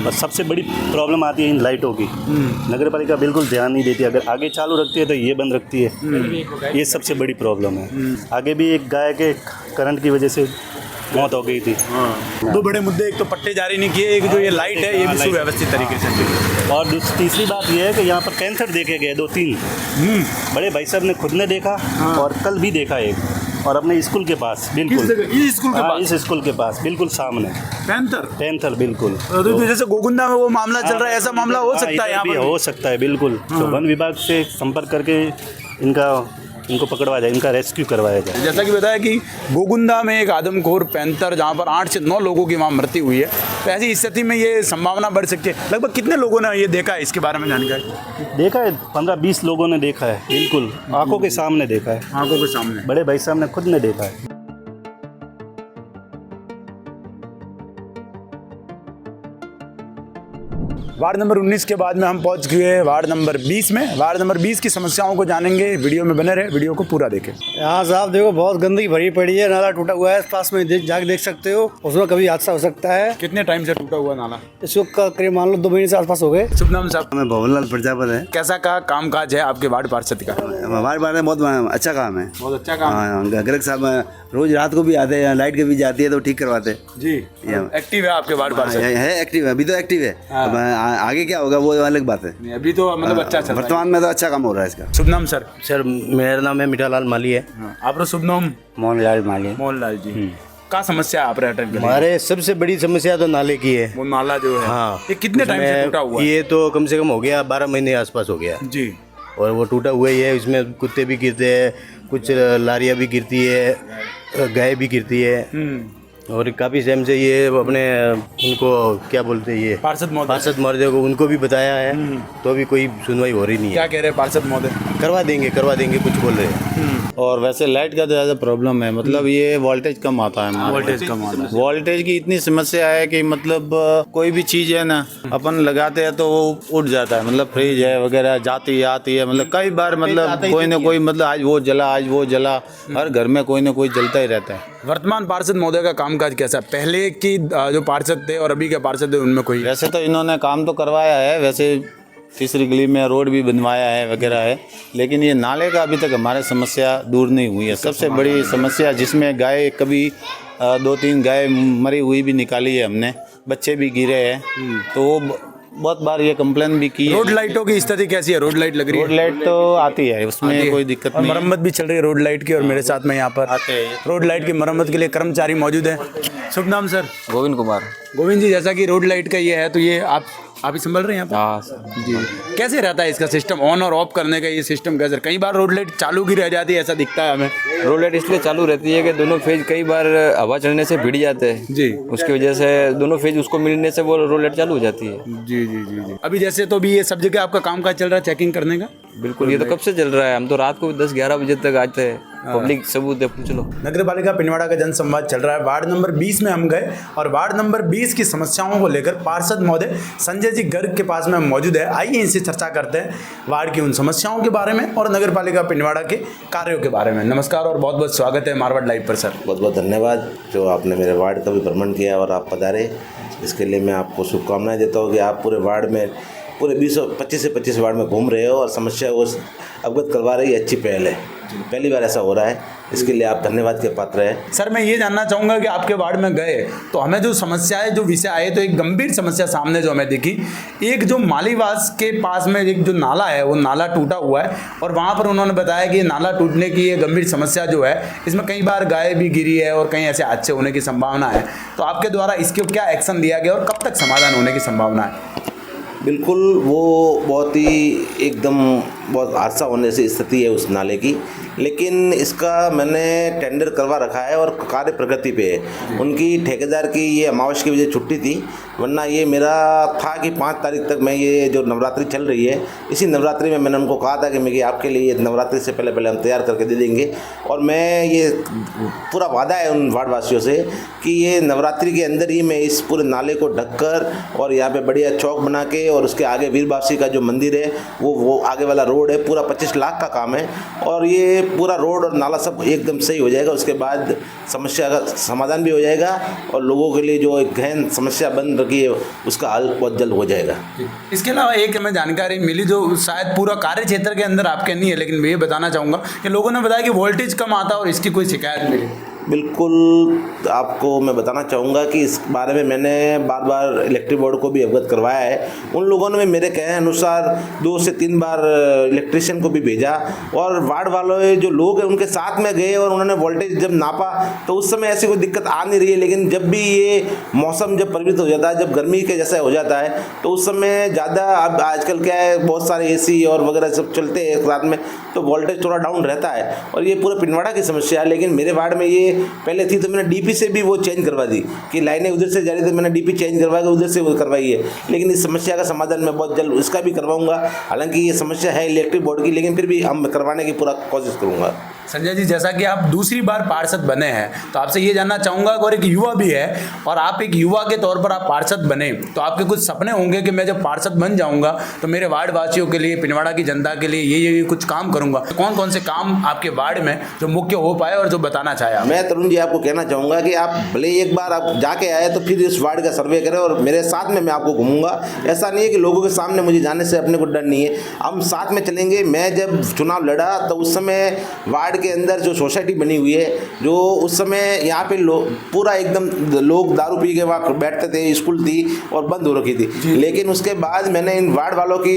और सबसे बड़ी प्रॉब्लम आती है इन लाइटों की, नगर पालिका बिल्कुल ध्यान नहीं देती, अगर आगे चालू रखती है तो ये बंद रखती है, ये सबसे बड़ी प्रॉब्लम है। आगे भी एक गाय के करंट की वजह से मौत हो गई थी। 2 बड़े मुद्दे, एक तो पट्टे जारी नहीं किए, एक जो ये लाइट है ये भी सुव्यवस्थित तरीके से। और तीसरी बात ये है कि यहाँ पर कैंसर देखे गए 2-3 बड़े भाई साहब ने खुद ने देखा और कल भी देखा एक, और अपने स्कूल के पास बिल्कुल, इस स्कूल के पास, इस स्कूल के पास बिल्कुल सामने पैंथर बिल्कुल। तो जैसे गोगुंदा में वो मामला चल रहा है, ऐसा मामला हो सकता है यहाँ पर? हो सकता है बिल्कुल। तो वन विभाग से संपर्क करके इनको पकड़वाया जाए, इनका रेस्क्यू करवाया जाए। जैसा कि बताया कि गोगुंदा में एक आदमखोर पैंथर, जहाँ पर 8 से 9 लोगों की वहाँ मृत्यु हुई है, तो ऐसी स्थिति में ये संभावना बढ़ सकती है। लगभग कितने लोगों ने ये देखा है, इसके बारे में जानकारी? देखा है 15-20 लोगों ने देखा है, बिल्कुल आंखों के सामने देखा है, आंखों के सामने बड़े भाई साहब ने खुद ने देखा है। वार्ड नंबर 19 के बाद में हम पहुंच गए वार्ड नंबर 20 में। वार्ड नंबर 20 की समस्याओं को जानेंगे, वीडियो में बने रहे, वीडियो को पूरा देखें। यहाँ साहब देखो बहुत गंदगी भरी पड़ी है, नाला टूटा हुआ है, पास में जाके देख सकते हो, उसमें कभी हादसा हो सकता है। कितने टाइम से टूटा हुआ नाला? इसको करीब मान लो 2 महीने से आसपास हो गए। शुभ नाम साहब? मैं भवनलाल प्रजापत है। कैसा का काम काज है आपके वार्ड पार्षद का? वार्ड पार्षद बहुत अच्छा काम है, बहुत अच्छा काम है। गर्ग साहब रोज रात को भी आते हैं, लाइट के भी जाती है तो ठीक करवाते हैं जी। एक्टिव है आपके वार्ड पार्षद? है एक्टिव है, अभी तो एक्टिव है। आगे क्या होगा वो अलग बात है। अभी तो मतलब अच्छा चल रहा है। वर्तमान में तो अच्छा काम हो रहा है इसका। शुभ नाम सर? सर मेरा नाम है मीठालाल माली है। आपका शुभ नाम? मोहनलाल माली। मोहनलाल जी, क्या समस्या है आप अटक गए? हमारे सबसे बड़ी समस्या तो नाले की है। वो नाला जो है, हाँ, ये कितने टाइम से टूटा हुआ है? ये तो कम से कम हो गया 12 महीने के आसपास हो गया जी। और वो टूटा हुआ ही है। इसमें कुत्ते भी गिरते हैं, कुछ लारियाँ भी गिरती है, गाय भी गिरती है और काफ़ी टाइम से ये अपने उनको क्या बोलते हैं ये पार्षद महोदय को उनको भी बताया है तो अभी कोई सुनवाई हो रही नहीं है। क्या कह रहे हैं पार्षद महोदय? करवा देंगे कुछ बोल रहे हैं। और वैसे लाइट का तो ज़्यादा प्रॉब्लम है, मतलब ये वोल्टेज कम आता है। वोल्टेज कम आता है। वोल्टेज की इतनी समस्या है कि मतलब कोई भी चीज़ है ना अपन लगाते हैं तो वो उठ जाता है, मतलब फ्रिज है वगैरह जाती आती है, मतलब कई बार मतलब कोई ना कोई मतलब आज वो जला हर घर में कोई ना कोई जलता ही रहता है। वर्तमान पार्षद महोदय का कामकाज कैसा है? पहले की जो पार्षद थे और अभी के पार्षद थे उनमें कोई? वैसे तो इन्होंने काम तो करवाया है, वैसे तीसरी गली में रोड भी बनवाया है वगैरह है, लेकिन ये नाले का अभी तक हमारे समस्या दूर नहीं हुई है। सबसे बड़ी समस्या जिसमें गाय कभी 2-3 गाय मरी हुई भी निकाली है हमने, बच्चे भी गिरे हैं, तो वो बहुत बार ये कंप्लेन भी की है। रोड लाइटों की स्थिति कैसी है? रोड लाइट लग रही है? रोड लाइट तो आती है, उसमें कोई दिक्कत नहीं। मरम्मत भी चल रही है रोड लाइट की और मेरे साथ में यहाँ पर आते हैं रोड लाइट की मरम्मत के लिए कर्मचारी मौजूद है। शुभ नाम सर? गोविंद कुमार। गोविंद जी, जैसा कि रोड लाइट का ये है तो ये आप ही संभल रहे हैं यहाँ पर? जी। कैसे रहता है इसका सिस्टम, ऑन और ऑफ करने का ये सिस्टम कैसे? कई बार रोड लाइट चालू की रह जाती है ऐसा दिखता है हमें। रोड लाइट इसलिए चालू रहती है कि दोनों फेज कई बार हवा चलने से भिड़ जाते हैं जी, उसकी वजह से दोनों फेज उसको मिलने से वो रोड लाइट चालू हो जाती है। जी जी जी जी। अभी जैसे तो भी ये सब जगह आपका काम काज चल रहा है चेकिंग करने का? बिल्कुल, ये तो कब से चल रहा है, हम तो रात को 10-11 बजे तक आते हैं, पब्लिक सबूत है, पूछ लो। नगर पालिका पिंडवाड़ा का जनसंवाद चल रहा है। वार्ड नंबर 20 में हम गए और वार्ड नंबर 20 की समस्याओं को लेकर पार्षद महोदय संजय जी गर्ग के पास में मौजूद है। आइए इनसे चर्चा करते हैं वार्ड की उन समस्याओं के बारे में और नगर पालिका पिंडवाड़ा के कार्यों के बारे में। नमस्कार और बहुत बहुत स्वागत है मारवाड़ लाइव पर। सर बहुत बहुत धन्यवाद जो आपने मेरे वार्ड का भी भ्रमण किया और आप पधारे, इसके लिए मैं आपको शुभकामनाएं देता हूँ कि आप पूरे वार्ड में पूरे 25 से 25 वार्ड में घूम रहे हो और समस्या को अवगत करवा रही है। अच्छी पहल है, पहली बार ऐसा हो रहा है, इसके लिए आप धन्यवाद के पात्र हैं। सर मैं ये जानना चाहूँगा कि आपके वार्ड में गए तो हमें जो समस्याएं जो विषय आए तो एक गंभीर समस्या सामने जो हमें दिखी, एक जो मालीवास के पास में एक जो नाला है वो नाला टूटा हुआ है और वहाँ पर उन्होंने बताया कि ये नाला टूटने की ये गंभीर समस्या जो है इसमें कई बार गाय भी गिरी है और कहीं ऐसे हादसे होने की संभावना है, तो आपके द्वारा इसके क्या एक्शन लिया गया और कब तक समाधान होने की संभावना है? बिल्कुल, वो बहुत ही एकदम बहुत हादसा होने से स्थिति है उस नाले की, लेकिन इसका मैंने टेंडर करवा रखा है और कार्य प्रगति पे है। उनकी ठेकेदार की ये अमावस्या की वजह छुट्टी थी, वरना ये मेरा था कि 5 तारीख तक मैं ये जो नवरात्रि चल रही है इसी नवरात्रि में मैंने उनको कहा था कि मैं आपके लिए नवरात्रि से पहले हम तैयार करके दे देंगे। और मैं ये पूरा वादा है उन वार्डवासियों से कि ये नवरात्रि के अंदर ही मैं इस पूरे नाले को ढककर और यहाँ पे बढ़िया चौक बना के और उसके आगे वीरबासी का जो मंदिर है वो आगे वाला रोड है, पूरा 25 लाख का काम है और ये पूरा रोड और नाला सब एकदम सही हो जाएगा। उसके बाद समस्या का समाधान भी हो जाएगा और लोगों के लिए जो एक गहन समस्या बन रखी है उसका हल बहुत जल्द हो जाएगा। इसके अलावा एक हमें जानकारी मिली जो शायद पूरा कार्य क्षेत्र के अंदर आपके नहीं है, लेकिन मैं ये बताना चाहूँगा कि लोगों ने बताया कि वोल्टेज कम आता है और इसकी कोई शिकायत मिली। बिल्कुल, आपको मैं बताना चाहूँगा कि इस बारे में मैंने बार इलेक्ट्रिक बोर्ड को भी अवगत करवाया है। उन लोगों ने मेरे कहने अनुसार 2 से 3 बार इलेक्ट्रिशियन को भी भेजा और वार्ड वालों जो लोग हैं उनके साथ में गए और उन्होंने वोल्टेज जब नापा तो उस समय ऐसी कोई दिक्कत आ नहीं रही है। लेकिन जब भी ये मौसम जब परिवर्तित हो जाता है, जब गर्मी के जैसा हो जाता है तो उस समय ज़्यादा अब आजकल क्या है बहुत सारे AC और वगैरह सब चलते हैं साथ में, तो वोल्टेज थोड़ा डाउन रहता है और ये पूरे पिंडवाड़ा की समस्या है। लेकिन मेरे वार्ड में ये पहले थी तो मैंने DP से भी वो चेंज करवा दी कि लाइनें उधर से जा रही थी, मैंने DP चेंज करवा के उधर से वो करवाई है। लेकिन इस समस्या का समाधान मैं बहुत जल्द उसका भी करवाऊंगा। हालांकि ये समस्या है इलेक्ट्रिक बोर्ड की, लेकिन फिर भी हम करवाने की पूरा कोशिश करूँगा। संजय जी, जैसा कि आप दूसरी बार पार्षद बने हैं तो आपसे ये जानना चाहूँगा और एक युवा भी है और आप एक युवा के तौर पर आप पार्षद बने तो आपके कुछ सपने होंगे कि मैं जब पार्षद बन जाऊँगा तो मेरे वार्ड वासियों के लिए, पिंडवाड़ा की जनता के लिए ये कुछ काम करूँगा। तो कौन कौन से काम आपके वार्ड में जो मुख्य हो पाए और जो बताना चाहे आप? मैं तरुण जी आपको कहना चाहूँगा कि आप भले एक बार आप जाके आए तो फिर इस वार्ड का सर्वे करें और मेरे साथ में मैं आपको घूमूंगा। ऐसा नहीं है कि लोगों के सामने मुझे जाने से अपने को डर नहीं है, हम साथ में चलेंगे। मैं जब चुनाव लड़ा तो उस समय वार्ड वार्ड के अंदर जो सोसाइटी बनी हुई है, जो उस समय यहाँ पे पूरा एकदम लोग दारू पी के वहाँ बैठते थे, स्कूल थी और बंद हो रखी थी। लेकिन उसके बाद मैंने इन वार्ड वालों की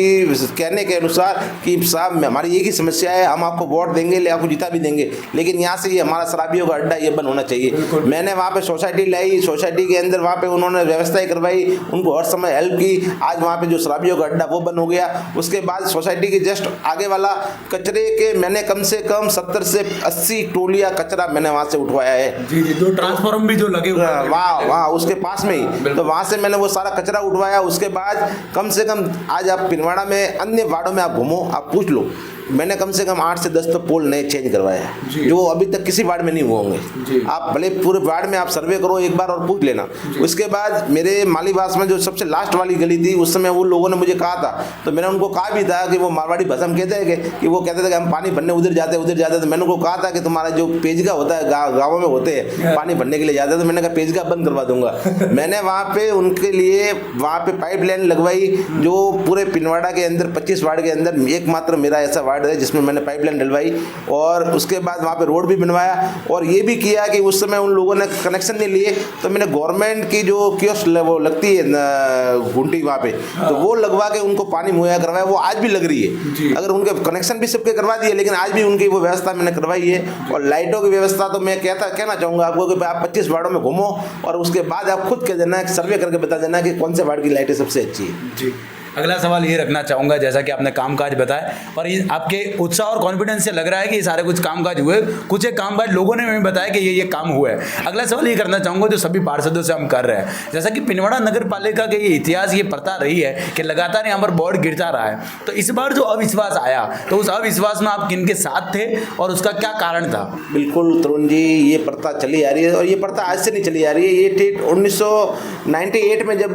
कहने के अनुसार कि साहब हमारी एक ही समस्या है, हम आपको वोट देंगे, ले आपको जिता भी देंगे, लेकिन यहाँ से ये हमारा शराबियों का अड्डा ये बंद होना चाहिए। मैंने वहाँ पे सोसाइटी लाई, सोसाइटी के अंदर वहाँ पे उन्होंने व्यवस्थाएं करवाई, उनको हर समय हेल्प की। आज वहाँ पे जो शराबियों का अड्डा वो बंद हो गया। उसके बाद सोसाइटी के जस्ट आगे वाला कचरे के मैंने कम से कम 70 से 80 टोलियाँ कचरा मैंने वहाँ से उठवाया है। जी जी, जो ट्रांसफॉर्म भी जो लगे हुए हैं वहाँ उसके पास में ही, तो वहाँ से मैंने वो सारा कचरा उठवाया। उसके बाद कम से कम आज आप पिनवाड़ा में अन्य वार्डों में आप घूमो, आप पूछ लो, मैंने कम से कम 8 से 10 तो पोल नए चेंज करवाए हैं, जो अभी तक किसी वार्ड में नहीं हुए होंगे। आप भले पूरे वार्ड में आप सर्वे करो एक बार और पूछ लेना। उसके बाद मेरे मालीवास में जो सबसे लास्ट वाली गली थी, उस समय वो लोगों ने मुझे कहा था, तो मैंने उनको कहा भी था कि वो मारवाड़ी भाषा में कहते हैं कि वो कहते थे कि हम पानी भरने उधर जाते तो मैंने उनको कहा था कि तुम्हारा जो पेजगा होता है, गाँवों में होते हैं पानी भरने के लिए जाते हैं, तो मैंने कहा पेजगा बंद करवा दूंगा। मैंने वहाँ पे उनके लिए वहाँ पे पाइपलाइन लगवाई, जो पूरे पिनवाड़ा के अंदर 25 वार्ड के अंदर एकमात्र मेरा ऐसा वार्ड है जिसमें मैंने पाइपलाइन डलवाई। और उसके बाद वहाँ पे रोड भी बनवाया, और ये भी किया कि उस समय उन लोगों ने कनेक्शन नहीं लिए, तो मैंने गवर्नमेंट की जो कियोस्क वो लगती है घंटी वहाँ पे, तो वो लगवा के उनको पानी मुहैया करवाया। वो आज भी लग रही है, अगर उनके कनेक्शन भी सबके करवा दिए, लेकिन आज भी उनकी वो व्यवस्था मैंने करवाई है। और लाइटों की व्यवस्था तो मैं कहना चाहूँगा आपको कि आप 25 वार्डों में घूमो और उसके बाद आप खुद कह देना, सर्वे करके बता देना कि कौन से वार्ड की लाइटें सबसे अच्छी है। जी, अगला सवाल ये रखना चाहूँगा, जैसा कि आपने कामकाज बताया और आपके उत्साह और कॉन्फिडेंस से लग रहा है कि ये सारे कुछ कामकाज हुए, कुछ एक कामकाज लोगों ने भी बताया कि ये काम हुआ है। अगला सवाल ये करना चाहूँगा जो सभी पार्षदों से हम कर रहे हैं, जैसा कि पिनवाड़ा नगर पालिका के ये इतिहास ये प्रथा रही है कि लगातार यहाँ पर बोर्ड गिरता रहा है, तो इस बार जो अविश्वास आया, तो उस अविश्वास में आप किन के साथ थे और उसका क्या कारण था? बिल्कुल तरुण जी, ये प्रथा चली आ रही है और ये प्रथा आज से नहीं चली आ रही है। ये ठीक 1998 में जब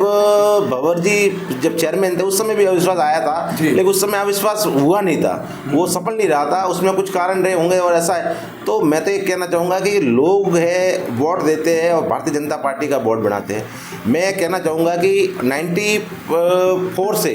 भंवर जी जब चेयरमैन थे, उस समय भी अविश्वास आया था, लेकिन उस समय अविश्वास हुआ नहीं था, वो सफल नहीं रहा था, उसमें कुछ कारण रहे होंगे और ऐसा है। तो मैं तो ये कहना चाहूँगा कि लोग है वोट देते हैं और भारतीय जनता पार्टी का बोर्ड बनाते हैं। मैं कहना चाहूँगा कि 94 से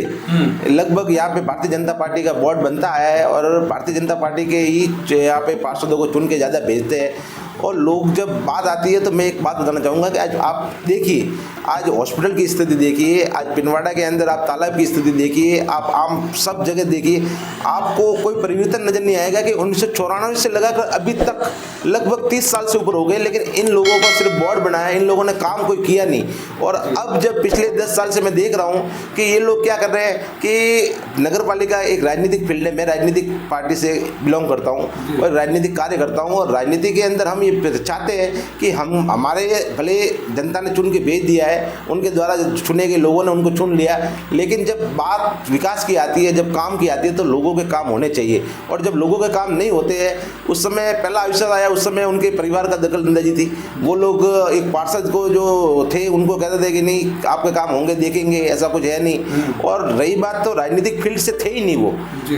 लगभग यहाँ पे भारतीय जनता पार्टी का बोर्ड बनता है और भारतीय जनता पार्टी के ही यहाँ पे पार्षदों को चुन के ज़्यादा भेजते हैं। और लोग जब बात आती है तो मैं एक बात बताना चाहूँगा कि आज आप देखिए, आज हॉस्पिटल की स्थिति देखिए, आज पिनवाड़ा के अंदर आप तालाब की स्थिति देखिए, आप आम सब जगह देखिए, आपको कोई परिवर्तन नज़र नहीं आएगा कि 1994 से लगाकर अभी तक लगभग 30 साल से ऊपर हो गए, लेकिन इन लोगों का सिर्फ बोर्ड बनाया, इन लोगों ने काम कोई किया नहीं। और अब जब पिछले 10 साल से मैं देख रहा हूँ कि ये लोग क्या कर रहे हैं कि नगर पालिका एक राजनीतिक फील्ड है, मैं राजनीतिक पार्टी से बिलोंग करता हूँ और राजनीतिक कार्य करता हूँ, और राजनीति के अंदर हम ये चाहते हैं कि हम हमारे भले जनता ने चुन के भेज दिया है, उनके द्वारा चुने गए लोगों ने उनको चुन लिया, लेकिन जब बात विकास की आती है, जब काम की आती है, तो लोगों के काम होने चाहिए। और जब लोगों के काम नहीं होते हैं, उस समय पहला अविश्वास आया, उस समय उनके परिवार का दखल अंदाजी थी। वो लोग एक पार्षद को जो थे उनको कहते थे कि नहीं आपके काम होंगे, देखेंगे, ऐसा कुछ है नहीं। और रही बात तो राजनीतिक फील्ड से थे ही नहीं वो,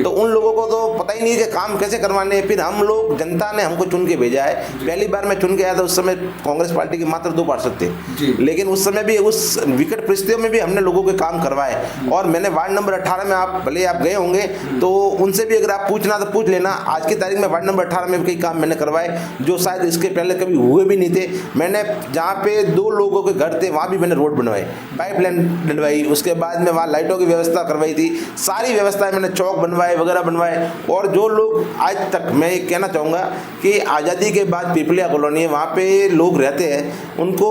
तो उन लोगों को तो पता ही नहीं कि काम कैसे करवाने। फिर हम लोग, जनता ने हमको चुन के भेजा है। पहली बार मैं चुन के आया था, उस समय कांग्रेस पार्टी के मात्र 2 पार्षद थे, लेकिन उस समय भी उस विकट परिस्थितियों में भी हमने लोगों के काम करवाए। और मैंने वार्ड नंबर 18 में, आप भले आप गए होंगे तो उनसे भी अगर आप पूछना तो पूछ लेना, आज की तारीख में वार्ड नंबर 18 में कई काम मैंने करवाए जो शायद इसके पहले कभी हुए भी नहीं थे। मैंने जहाँ पे 2 लोगों के घर थे वहाँ भी मैंने रोड बनवाए, पाइपलाइन डलवाई, उसके बाद में वहाँ लाइटों की व्यवस्था करवाई थी, सारी व्यवस्थाएं मैंने, चौक बनवाए वगैरह बनवाए। और जो लोग आज तक, मैं ये कहना चाहूँगा कि आज़ादी के बाद पिपलिया कॉलोनी है, वहाँ पे लोग रहते हैं, उनको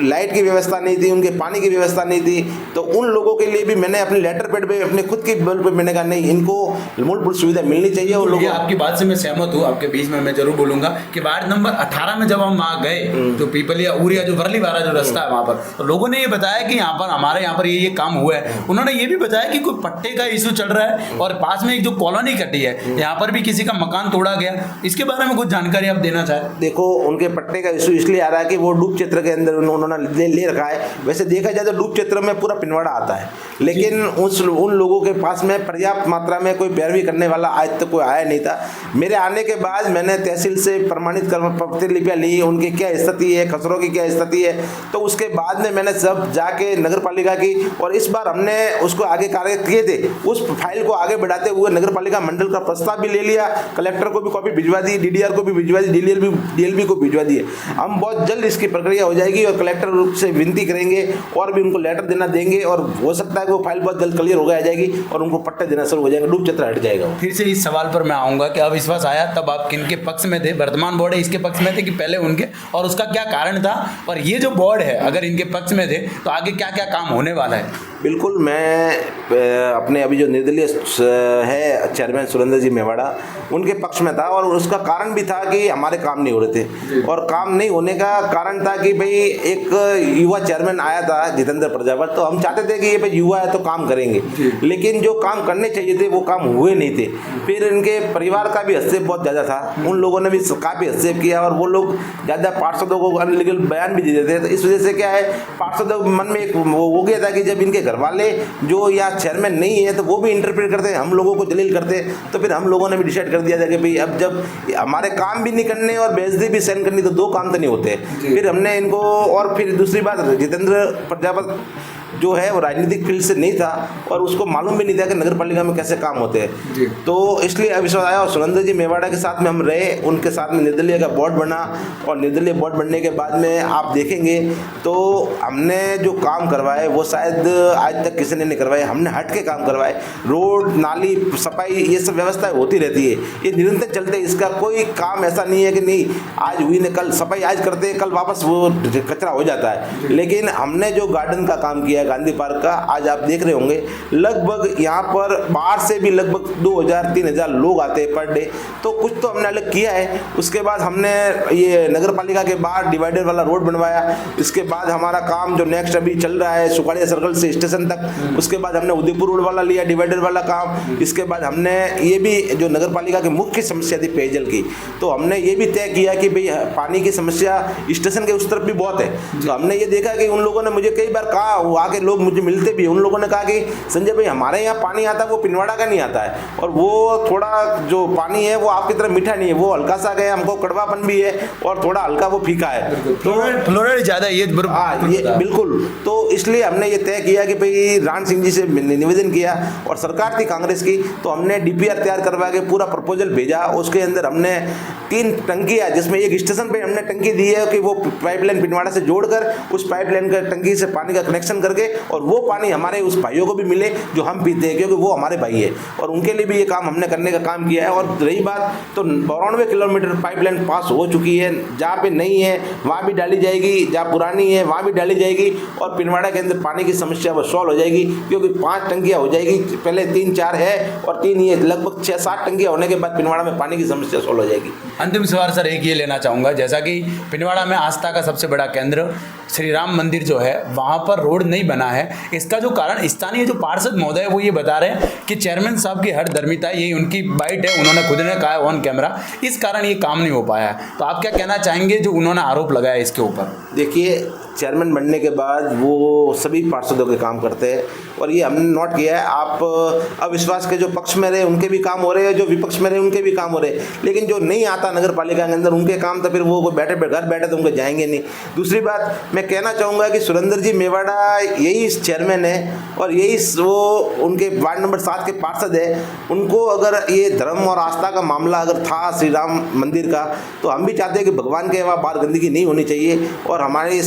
लाइट की व्यवस्था नहीं थी, उनके पानी की व्यवस्था नहीं थी, तो उन लोगों के लिए भी मैंने अपने लेटर पैड पे, अपने खुद की बल पे मैंने कहा नहीं, इनको मूलभूत सुविधा मिलनी चाहिए। और लोग, आपकी बात से मैं सहमत हूँ, आपके बीच में मैं जरूर बोलूंगा कि वार्ड नंबर 18 में जब हम वहाँ गए तो पिपलिया उरिया जो वर्ली वाला जो रास्ता है वहाँ पर, तो लोगों ने ये बताया कि यहाँ पर हमारे यहाँ पर ये काम हुआ है। उन्होंने ये भी बताया कि कोई पट्टे का इशू चल रहा है और पास में एक जो कॉलोनी कटी है यहाँ पर भी किसी का मकान तोड़ा गया, इसके बारे में कुछ जानकारी आप देना चाहें? देखो उनको उनके पट्टे का इशू इसलिए आ रहा है कि वो डूब क्षेत्र के अंदर उन्होंने ले रखा है। वैसे देखा जाए तो डूब क्षेत्र में पूरा पिनवाड़ा आता है, लेकिन उन लोगों के पास में पर्याप्त मात्रा में कोई पैरवी करने वाला आज तक कोई आया नहीं था। मेरे आने के बाद मैंने तहसील से प्रमाणित प्रतिलिपियाँ ली, उनकी क्या स्थिति है, खसरों की क्या स्थिति है, तो उसके बाद में मैंने सब जाके नगर पालिका की, और इस बार हमने उसको आगे कार्य किए थे। उस फाइल को आगे बढ़ाते हुए नगर पालिका मंडल का प्रस्ताव भी ले लिया, कलेक्टर को भी कॉपी भिजवा दी, DDR को भी भिजवा दी, DLB को भिजवा दिए। हम बहुत जल्द इसकी प्रक्रिया हो जाएगी और कलेक्टर से विनती करेंगे और भी उनको लेटर देना देंगे, और हो सकता है कि वो फाइल बहुत जल्द क्लियर हो गया जाएगी और उनको पट्टे देना शुरू हो जाएगा, डूब क्षेत्र हट जाएगा। फिर से इस सवाल पर मैं आऊँगा कि अविश्वास आया तब आप किनके पक्ष में थे? वर्तमान बोर्ड है इसके पक्ष में थे कि पहले उनके, और उसका क्या कारण था? और ये जो बोर्ड है अगर इनके पक्ष में थे तो आगे क्या क्या काम होने वाला है? बिल्कुल, मैं अपने अभी जो निर्दलीय है चेयरमैन सुरेंद्र जी मेवाड़ा, उनके पक्ष में था, और उसका कारण भी था कि हमारे काम नहीं हो रहे थे। और काम नहीं होने का कारण था कि भाई एक युवा चेयरमैन आया था जितेंद्र प्रजापत, तो हम चाहते थे कि ये भाई युवा है तो काम करेंगे, लेकिन जो काम करने चाहिए थे वो काम हुए नहीं थे। फिर इनके परिवार का भी हस्तक्षेप बहुत ज़्यादा था, उन लोगों ने भी काफ़ी हस्तक्षेप किया, और वो लोग ज़्यादा पार्षदों को अनलीगल बयान भी दे देते थे। तो इस वजह से क्या है, पार्षदों के मन में एक वो हो गया था कि जब इनके घर वाले जो यहाँ चेयरमैन नहीं है तो वो भी इंटरप्रेट करते, हम लोगों को जलील करते, तो फिर हम लोगों ने भी डिसाइड कर दिया था कि भाई अब जब हमारे काम भी नहीं करने और बेइज्जती भी सहन करनी तो दो काम तो नहीं होते। फिर हमने इनको, और फिर दूसरी बात, जितेंद्र प्रजापत जो है वो राजनीतिक फील्ड से नहीं था और उसको मालूम भी नहीं था कि नगर पालिका में कैसे काम होते हैं, तो इसलिए अविश्वास आया। और सुरेंद्र जी मेवाड़ा के साथ में हम रहे, उनके साथ में निर्दलीय का बोर्ड बना, और निर्दलीय बोर्ड बनने के बाद में आप देखेंगे तो हमने जो काम करवाए वो शायद आज तक किसी ने नहीं करवाए। हमने हट के काम करवाए, रोड नाली सफाई ये सब व्यवस्था होती रहती है, ये निरंतर चलते, इसका कोई काम ऐसा नहीं है कि नहीं आज हुई ने कल सफाई आज करते हैं कल वापस वो कचरा हो जाता है। लेकिन हमने जो गार्डन का काम किया गांधी पार्क का, आज आप देख रहे होंगे लगभग यहाँ पर बाहर से भी लगभग 2000-3000 लोग आते हैं पर डे, तो कुछ तो हमने अलग किया है। उसके बाद हमने ये नगर पालिका के बाहर डिवाइडर वाला रोड बनवाया। इसके बाद हमारा काम जो नेक्स्ट अभी चल रहा है सुखाड़िया सर्कल से स्टेशन तक, उसके बाद हमने उदयपुर रोड वाला लिया डिवाइडर वाला काम। इसके बाद हमने ये भी जो नगर पालिका की मुख्य समस्या थी पेयजल की, तो हमने ये भी तय किया कि भाई पानी की समस्या स्टेशन के उस तरफ भी बहुत है। तो हमने ये देखा कि उन लोगों ने मुझे कई बार कहा, वो आके लोग मुझे मिलते भी, उन लोगों ने कहा कि संजय भाई हमारे यहाँ पानी आता है वो पिनवाड़ा का नहीं आता है, और वो थोड़ा जो पानी है वो आपकी तरह मीठा नहीं है, वो हल्का सा गया, हमको कड़वापन भी है और थोड़ा हल्का वो फीका है, तो फ्लोराइड ज़्यादा ये बिल्कुल। तो इसलिए हमने ये तय किया कि भाई राण सिंह जी से निवेदन किया, और सरकार थी कांग्रेस की, तो हमने DPR तैयार करवा के पूरा प्रपोजल भेजा। उसके अंदर हमने 3 टंकियाँ, जिसमें एक स्टेशन पे हमने टंकी दी है कि वो पाइपलाइन पिनवाड़ा से जोड़कर उस पाइपलाइन का टंकी से पानी का कनेक्शन करके, और वो पानी हमारे उस भाइयों को भी मिले जो हम पीते हैं, क्योंकि वो हमारे भाई है, और उनके लिए भी ये काम हमने करने का काम किया है। और रही बात तो 92 किलोमीटर पाइपलाइन पास हो चुकी है, जहाँ पे नहीं है वहाँ भी डाली जाएगी, जहाँ पुरानी है वहाँ भी डाली जाएगी, और पिनवाड़ा के अंदर पानी की समस्या वो सॉल्व हो जाएगी, क्योंकि 5 टंकियाँ हो जाएगी, पहले 3-4 है और 3 ये लगभग 6-7 टंकियाँ होने के बाद पिनवाड़ा में पानी की समस्या सॉल्व हो जाएगी। अंतिम सवाल सर एक ये लेना चाहूँगा, जैसा कि पिनवाड़ा में आस्था का सबसे बड़ा केंद्र श्री राम मंदिर जो है वहाँ पर रोड नहीं बना है, इसका जो कारण स्थानीय जो पार्षद महोदय वो ये बता रहे हैं कि चेयरमैन साहब की हठधर्मिता है, ये उनकी बाइट है, उन्होंने खुद ने कहा है ऑन कैमरा, इस कारण ये काम नहीं हो पाया। तो आप क्या कहना चाहेंगे जो उन्होंने आरोप लगाया इसके ऊपर? देखिए, चेयरमैन बनने के बाद वो सभी पार्षदों के काम करते हैं, और ये हमने नोट किया है। आप अविश्वास के जो पक्ष में रहे उनके भी काम हो रहे हैं, जो विपक्ष में रहे उनके भी काम हो रहे हैं, लेकिन जो नहीं आता नगर पालिका के अंदर उनके काम तो फिर वो घर बैठे तो उनके जाएंगे नहीं। दूसरी बात मैं कहना चाहूँगा कि सुरेंद्र जी मेवाड़ा यही चेयरमैन है, और यही वो उनके वार्ड नंबर 7 के पार्षद है। उनको अगर ये धर्म और आस्था का मामला अगर था श्री राम मंदिर का, तो हम भी चाहते हैं कि भगवान के वहाँ बाहर गंदगी नहीं होनी चाहिए, और हमारे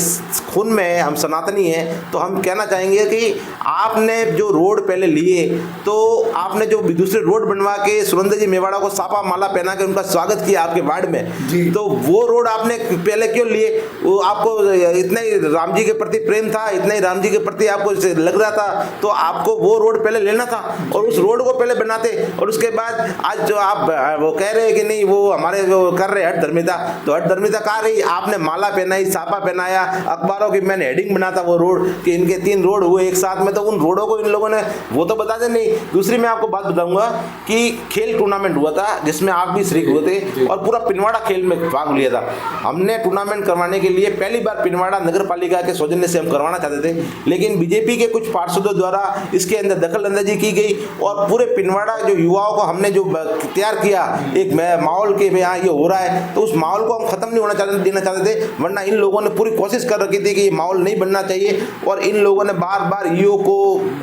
खून में है, हम सनातनी हैं। तो हम कहना चाहेंगे कि आपने जो रोड पहले लिए, तो आपने जो दूसरे रोड बनवा के सुरेंद्र जी मेवाड़ा को सापा माला पहना के उनका स्वागत किया आपके वार्ड में, तो वो रोड आपने पहले क्यों लिए? वो आपको इतना ही राम जी के प्रति प्रेम था, इतना ही राम जी के प्रति आपको लग रहा था, तो आपको वो रोड पहले लेना था और उस रोड को पहले बनाते। और उसके बाद आज जो आप वो कह रहे हैं कि नहीं वो हमारे जो कर रहे हट धर्मिता, तो हट धर्मिता कहाँ रही? आपने माला पहनाई, साफा पहनाया, अखबारों की मैंने हेडिंग बनाता वो रोड कि इनके 3 रोड हुए एक साथ में, तो उन रोडों को इन लोगों ने वो तो बता दे नहीं। दूसरी मैं आपको बात बताऊंगा कि खेल टूर्नामेंट हुआ था जिसमें आप भी शरीक हुए थे और पूरा पिनवाड़ा खेल में भाग लिया था। हमने टूर्नामेंट करवाने के लिए पहली बार पिनवाड़ा नगर पालिका के सौजन्य से हम करवाना चाहते थे, लेकिन बीजेपी के कुछ पार्षदों द्वारा इसके अंदर दखल अंदाजी की गई और पूरे पिनवाड़ा जो युवाओं को हमने जो तैयार किया एक माहौल के यहाँ ये हो रहा है, तो उस माहौल को हम खत्म नहीं होना देना चाहते थे। वरना इन लोगों ने पूरी कोशिश कर रखी थी कि ये माहौल नहीं बनना चाहिए और इन लोगों ने बार बार ईओ को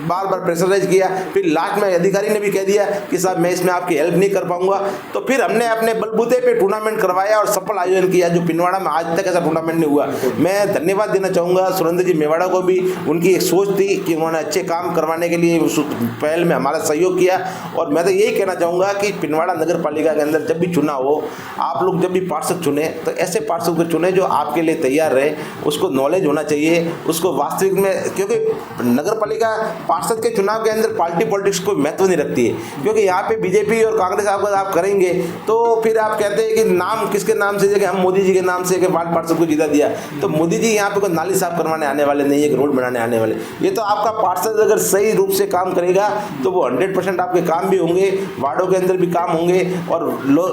बार बार प्रेशराइज किया। फिर लास्ट में अधिकारी ने भी कह दिया कि साहब मैं इसमें आपकी हेल्प नहीं कर पाऊंगा, तो फिर हमने अपने बलबूते पे टूर्नामेंट करवाया और सफल आयोजन किया जो पिनवाड़ा में आज तक ऐसा टूर्नामेंट नहीं हुआ। मैं धन्यवाद देना चाहूँगा सुरेंद्र जी मेवाड़ा को भी, उनकी एक सोच थी कि उन्होंने अच्छे काम करवाने के लिए पहल में हमारा सहयोग किया। और मैं तो यही कहना चाहूँगा कि पिनवाड़ा नगर पालिका के अंदर जब भी चुनाव हो, आप लोग जब भी पार्षद चुने तो ऐसे पार्षद को चुने जो आपके लिए तैयार रहे, उसको नॉलेज होना चाहिए, उसको वास्तविक में, क्योंकि नगर पालिका पार्षद के चुनाव के अंदर पार्टी पॉलिटिक्स कोई महत्व नहीं रखती है। क्योंकि यहाँ पे बीजेपी और कांग्रेस आप करेंगे तो फिर आप कहते हैं कि नाम किसके नाम से, जगह हम मोदी जी के नाम से कि वार्ड पार्षद को जिता दिया, तो मोदी जी यहाँ पे कोई नाली साफ करवाने आने वाले नहीं है, रोड बनाने आने वाले। ये तो आपका पार्षद अगर सही रूप से काम करेगा तो वो 100% आपके काम भी होंगे, वार्डों के अंदर भी काम होंगे। और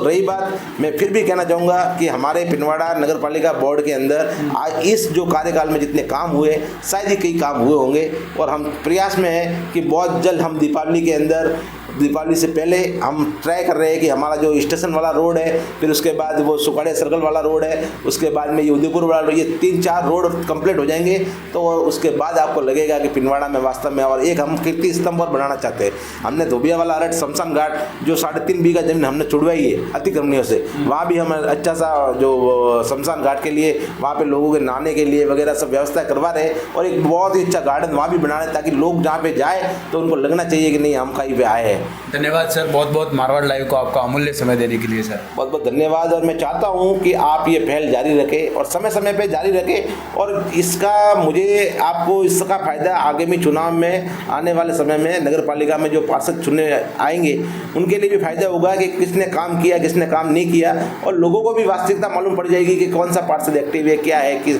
रही बात, मैं फिर भी कहना चाहूँगा कि हमारे पिनवाड़ा नगर पालिका बोर्ड के अंदर आज इस जो कार्यकाल में जितने काम हुए शायद ही कई काम हुए होंगे और हम प्रयास में हैं कि बहुत जल्द हम दीपावली के अंदर, दीपावली से पहले हम ट्राई कर रहे हैं कि हमारा जो स्टेशन वाला रोड है, फिर उसके बाद वो सुखाड़े सर्कल वाला रोड है, उसके बाद में ये उदयपुर वाला रोड, ये 3-4 रोड कंप्लीट हो जाएंगे तो उसके बाद आपको लगेगा कि पिनवाड़ा में वास्तव में। और एक हम कीर्ति स्तंभ और बनाना चाहते हैं। हमने धोबिया वाला अरट शमशान घाट जो 3.5 बीघा जमीन हमने छुड़वाई है अतिक्रमणियों से, वहाँ भी हम अच्छा सा जो शमशान घाट के लिए वहाँ पे लोगों के नहाने के लिए वगैरह सब व्यवस्था करवा रहे हैं और एक बहुत ही अच्छा गार्डन वहाँ भी बना रहे हैं ताकि लोग जहाँ पे जाए तो उनको लगना चाहिए कि नहीं हम कहीं पे आए हैं। धन्यवाद सर, बहुत बहुत मारवाड़ लाइव को आपका अमूल्य समय देने के लिए सर बहुत बहुत धन्यवाद। और मैं चाहता हूं कि आप ये पहल जारी रखें और समय समय पे जारी रखें और इसका मुझे आपको इसका फ़ायदा आगामी चुनाव में आने वाले समय में नगर पालिका में जो पार्षद चुने आएंगे उनके लिए भी फायदा होगा कि किसने काम किया किसने काम नहीं किया और लोगों को भी वास्तविकता मालूम पड़ जाएगी कि कौन सा पार्षद एक्टिव है क्या है कि।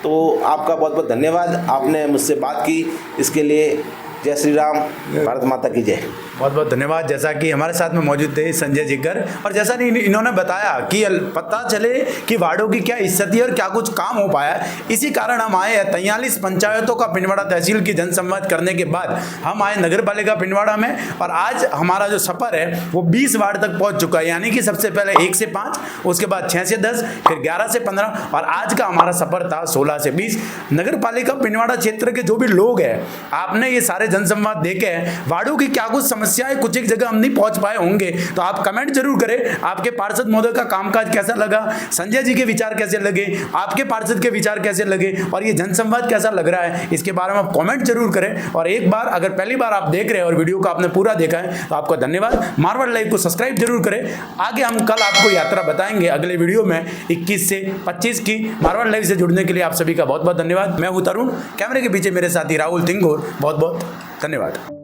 तो आपका बहुत बहुत धन्यवाद, आपने मुझसे बात की, इसके लिए जय श्री राम, भारत माता की जय। बहुत बहुत धन्यवाद। जैसा कि हमारे साथ में मौजूद थे संजय जिगर और जैसा इन्होंने बताया कि पता चले कि वार्डों की क्या स्थिति और क्या कुछ काम हो पाया, इसी कारण हम आए हैं 43 पंचायतों का पिनवाड़ा तहसील की जनसंवाद करने के बाद हम आए नगर पालिका पिनवाड़ा में और आज हमारा जो सफ़र है वो 20 वार्ड तक पहुंच चुका है। यानी कि सबसे पहले 1 से 5, उसके बाद 6 से 10, फिर 11 से 15 और आज का हमारा सफ़र था 16 से 20। नगर पालिका पिनवाड़ा क्षेत्र के जो भी लोग हैं, आपने ये सारे जनसंवाद देखे हैं, वार्डों की क्या कुछ समस्याएं कुछ एक जगह हम नहीं पहुंच पाए होंगे, तो आप कमेंट जरूर करें आपके पार्षद महोदय का कामकाज कैसा लगा, संजय जी के विचार कैसे लगे, आपके पार्षद के विचार कैसे लगे और ये जनसंवाद कैसा लग रहा है, इसके बारे में आप कमेंट जरूर करें। और एक बार अगर पहली बार आप देख रहे हैं और वीडियो को आपने पूरा देखा है तो आपका धन्यवाद। मारवाड़ लाइव को सब्सक्राइब जरूर करें। आगे हम कल आपको यात्रा बताएंगे अगले वीडियो में 21 से 25 की। मारवाड़ लाइव से जुड़ने के लिए आप सभी का बहुत बहुत धन्यवाद। मैं हूं तरुण, कैमरे के पीछे मेरे साथी राहुल तिंगोर, बहुत बहुत धन्यवाद।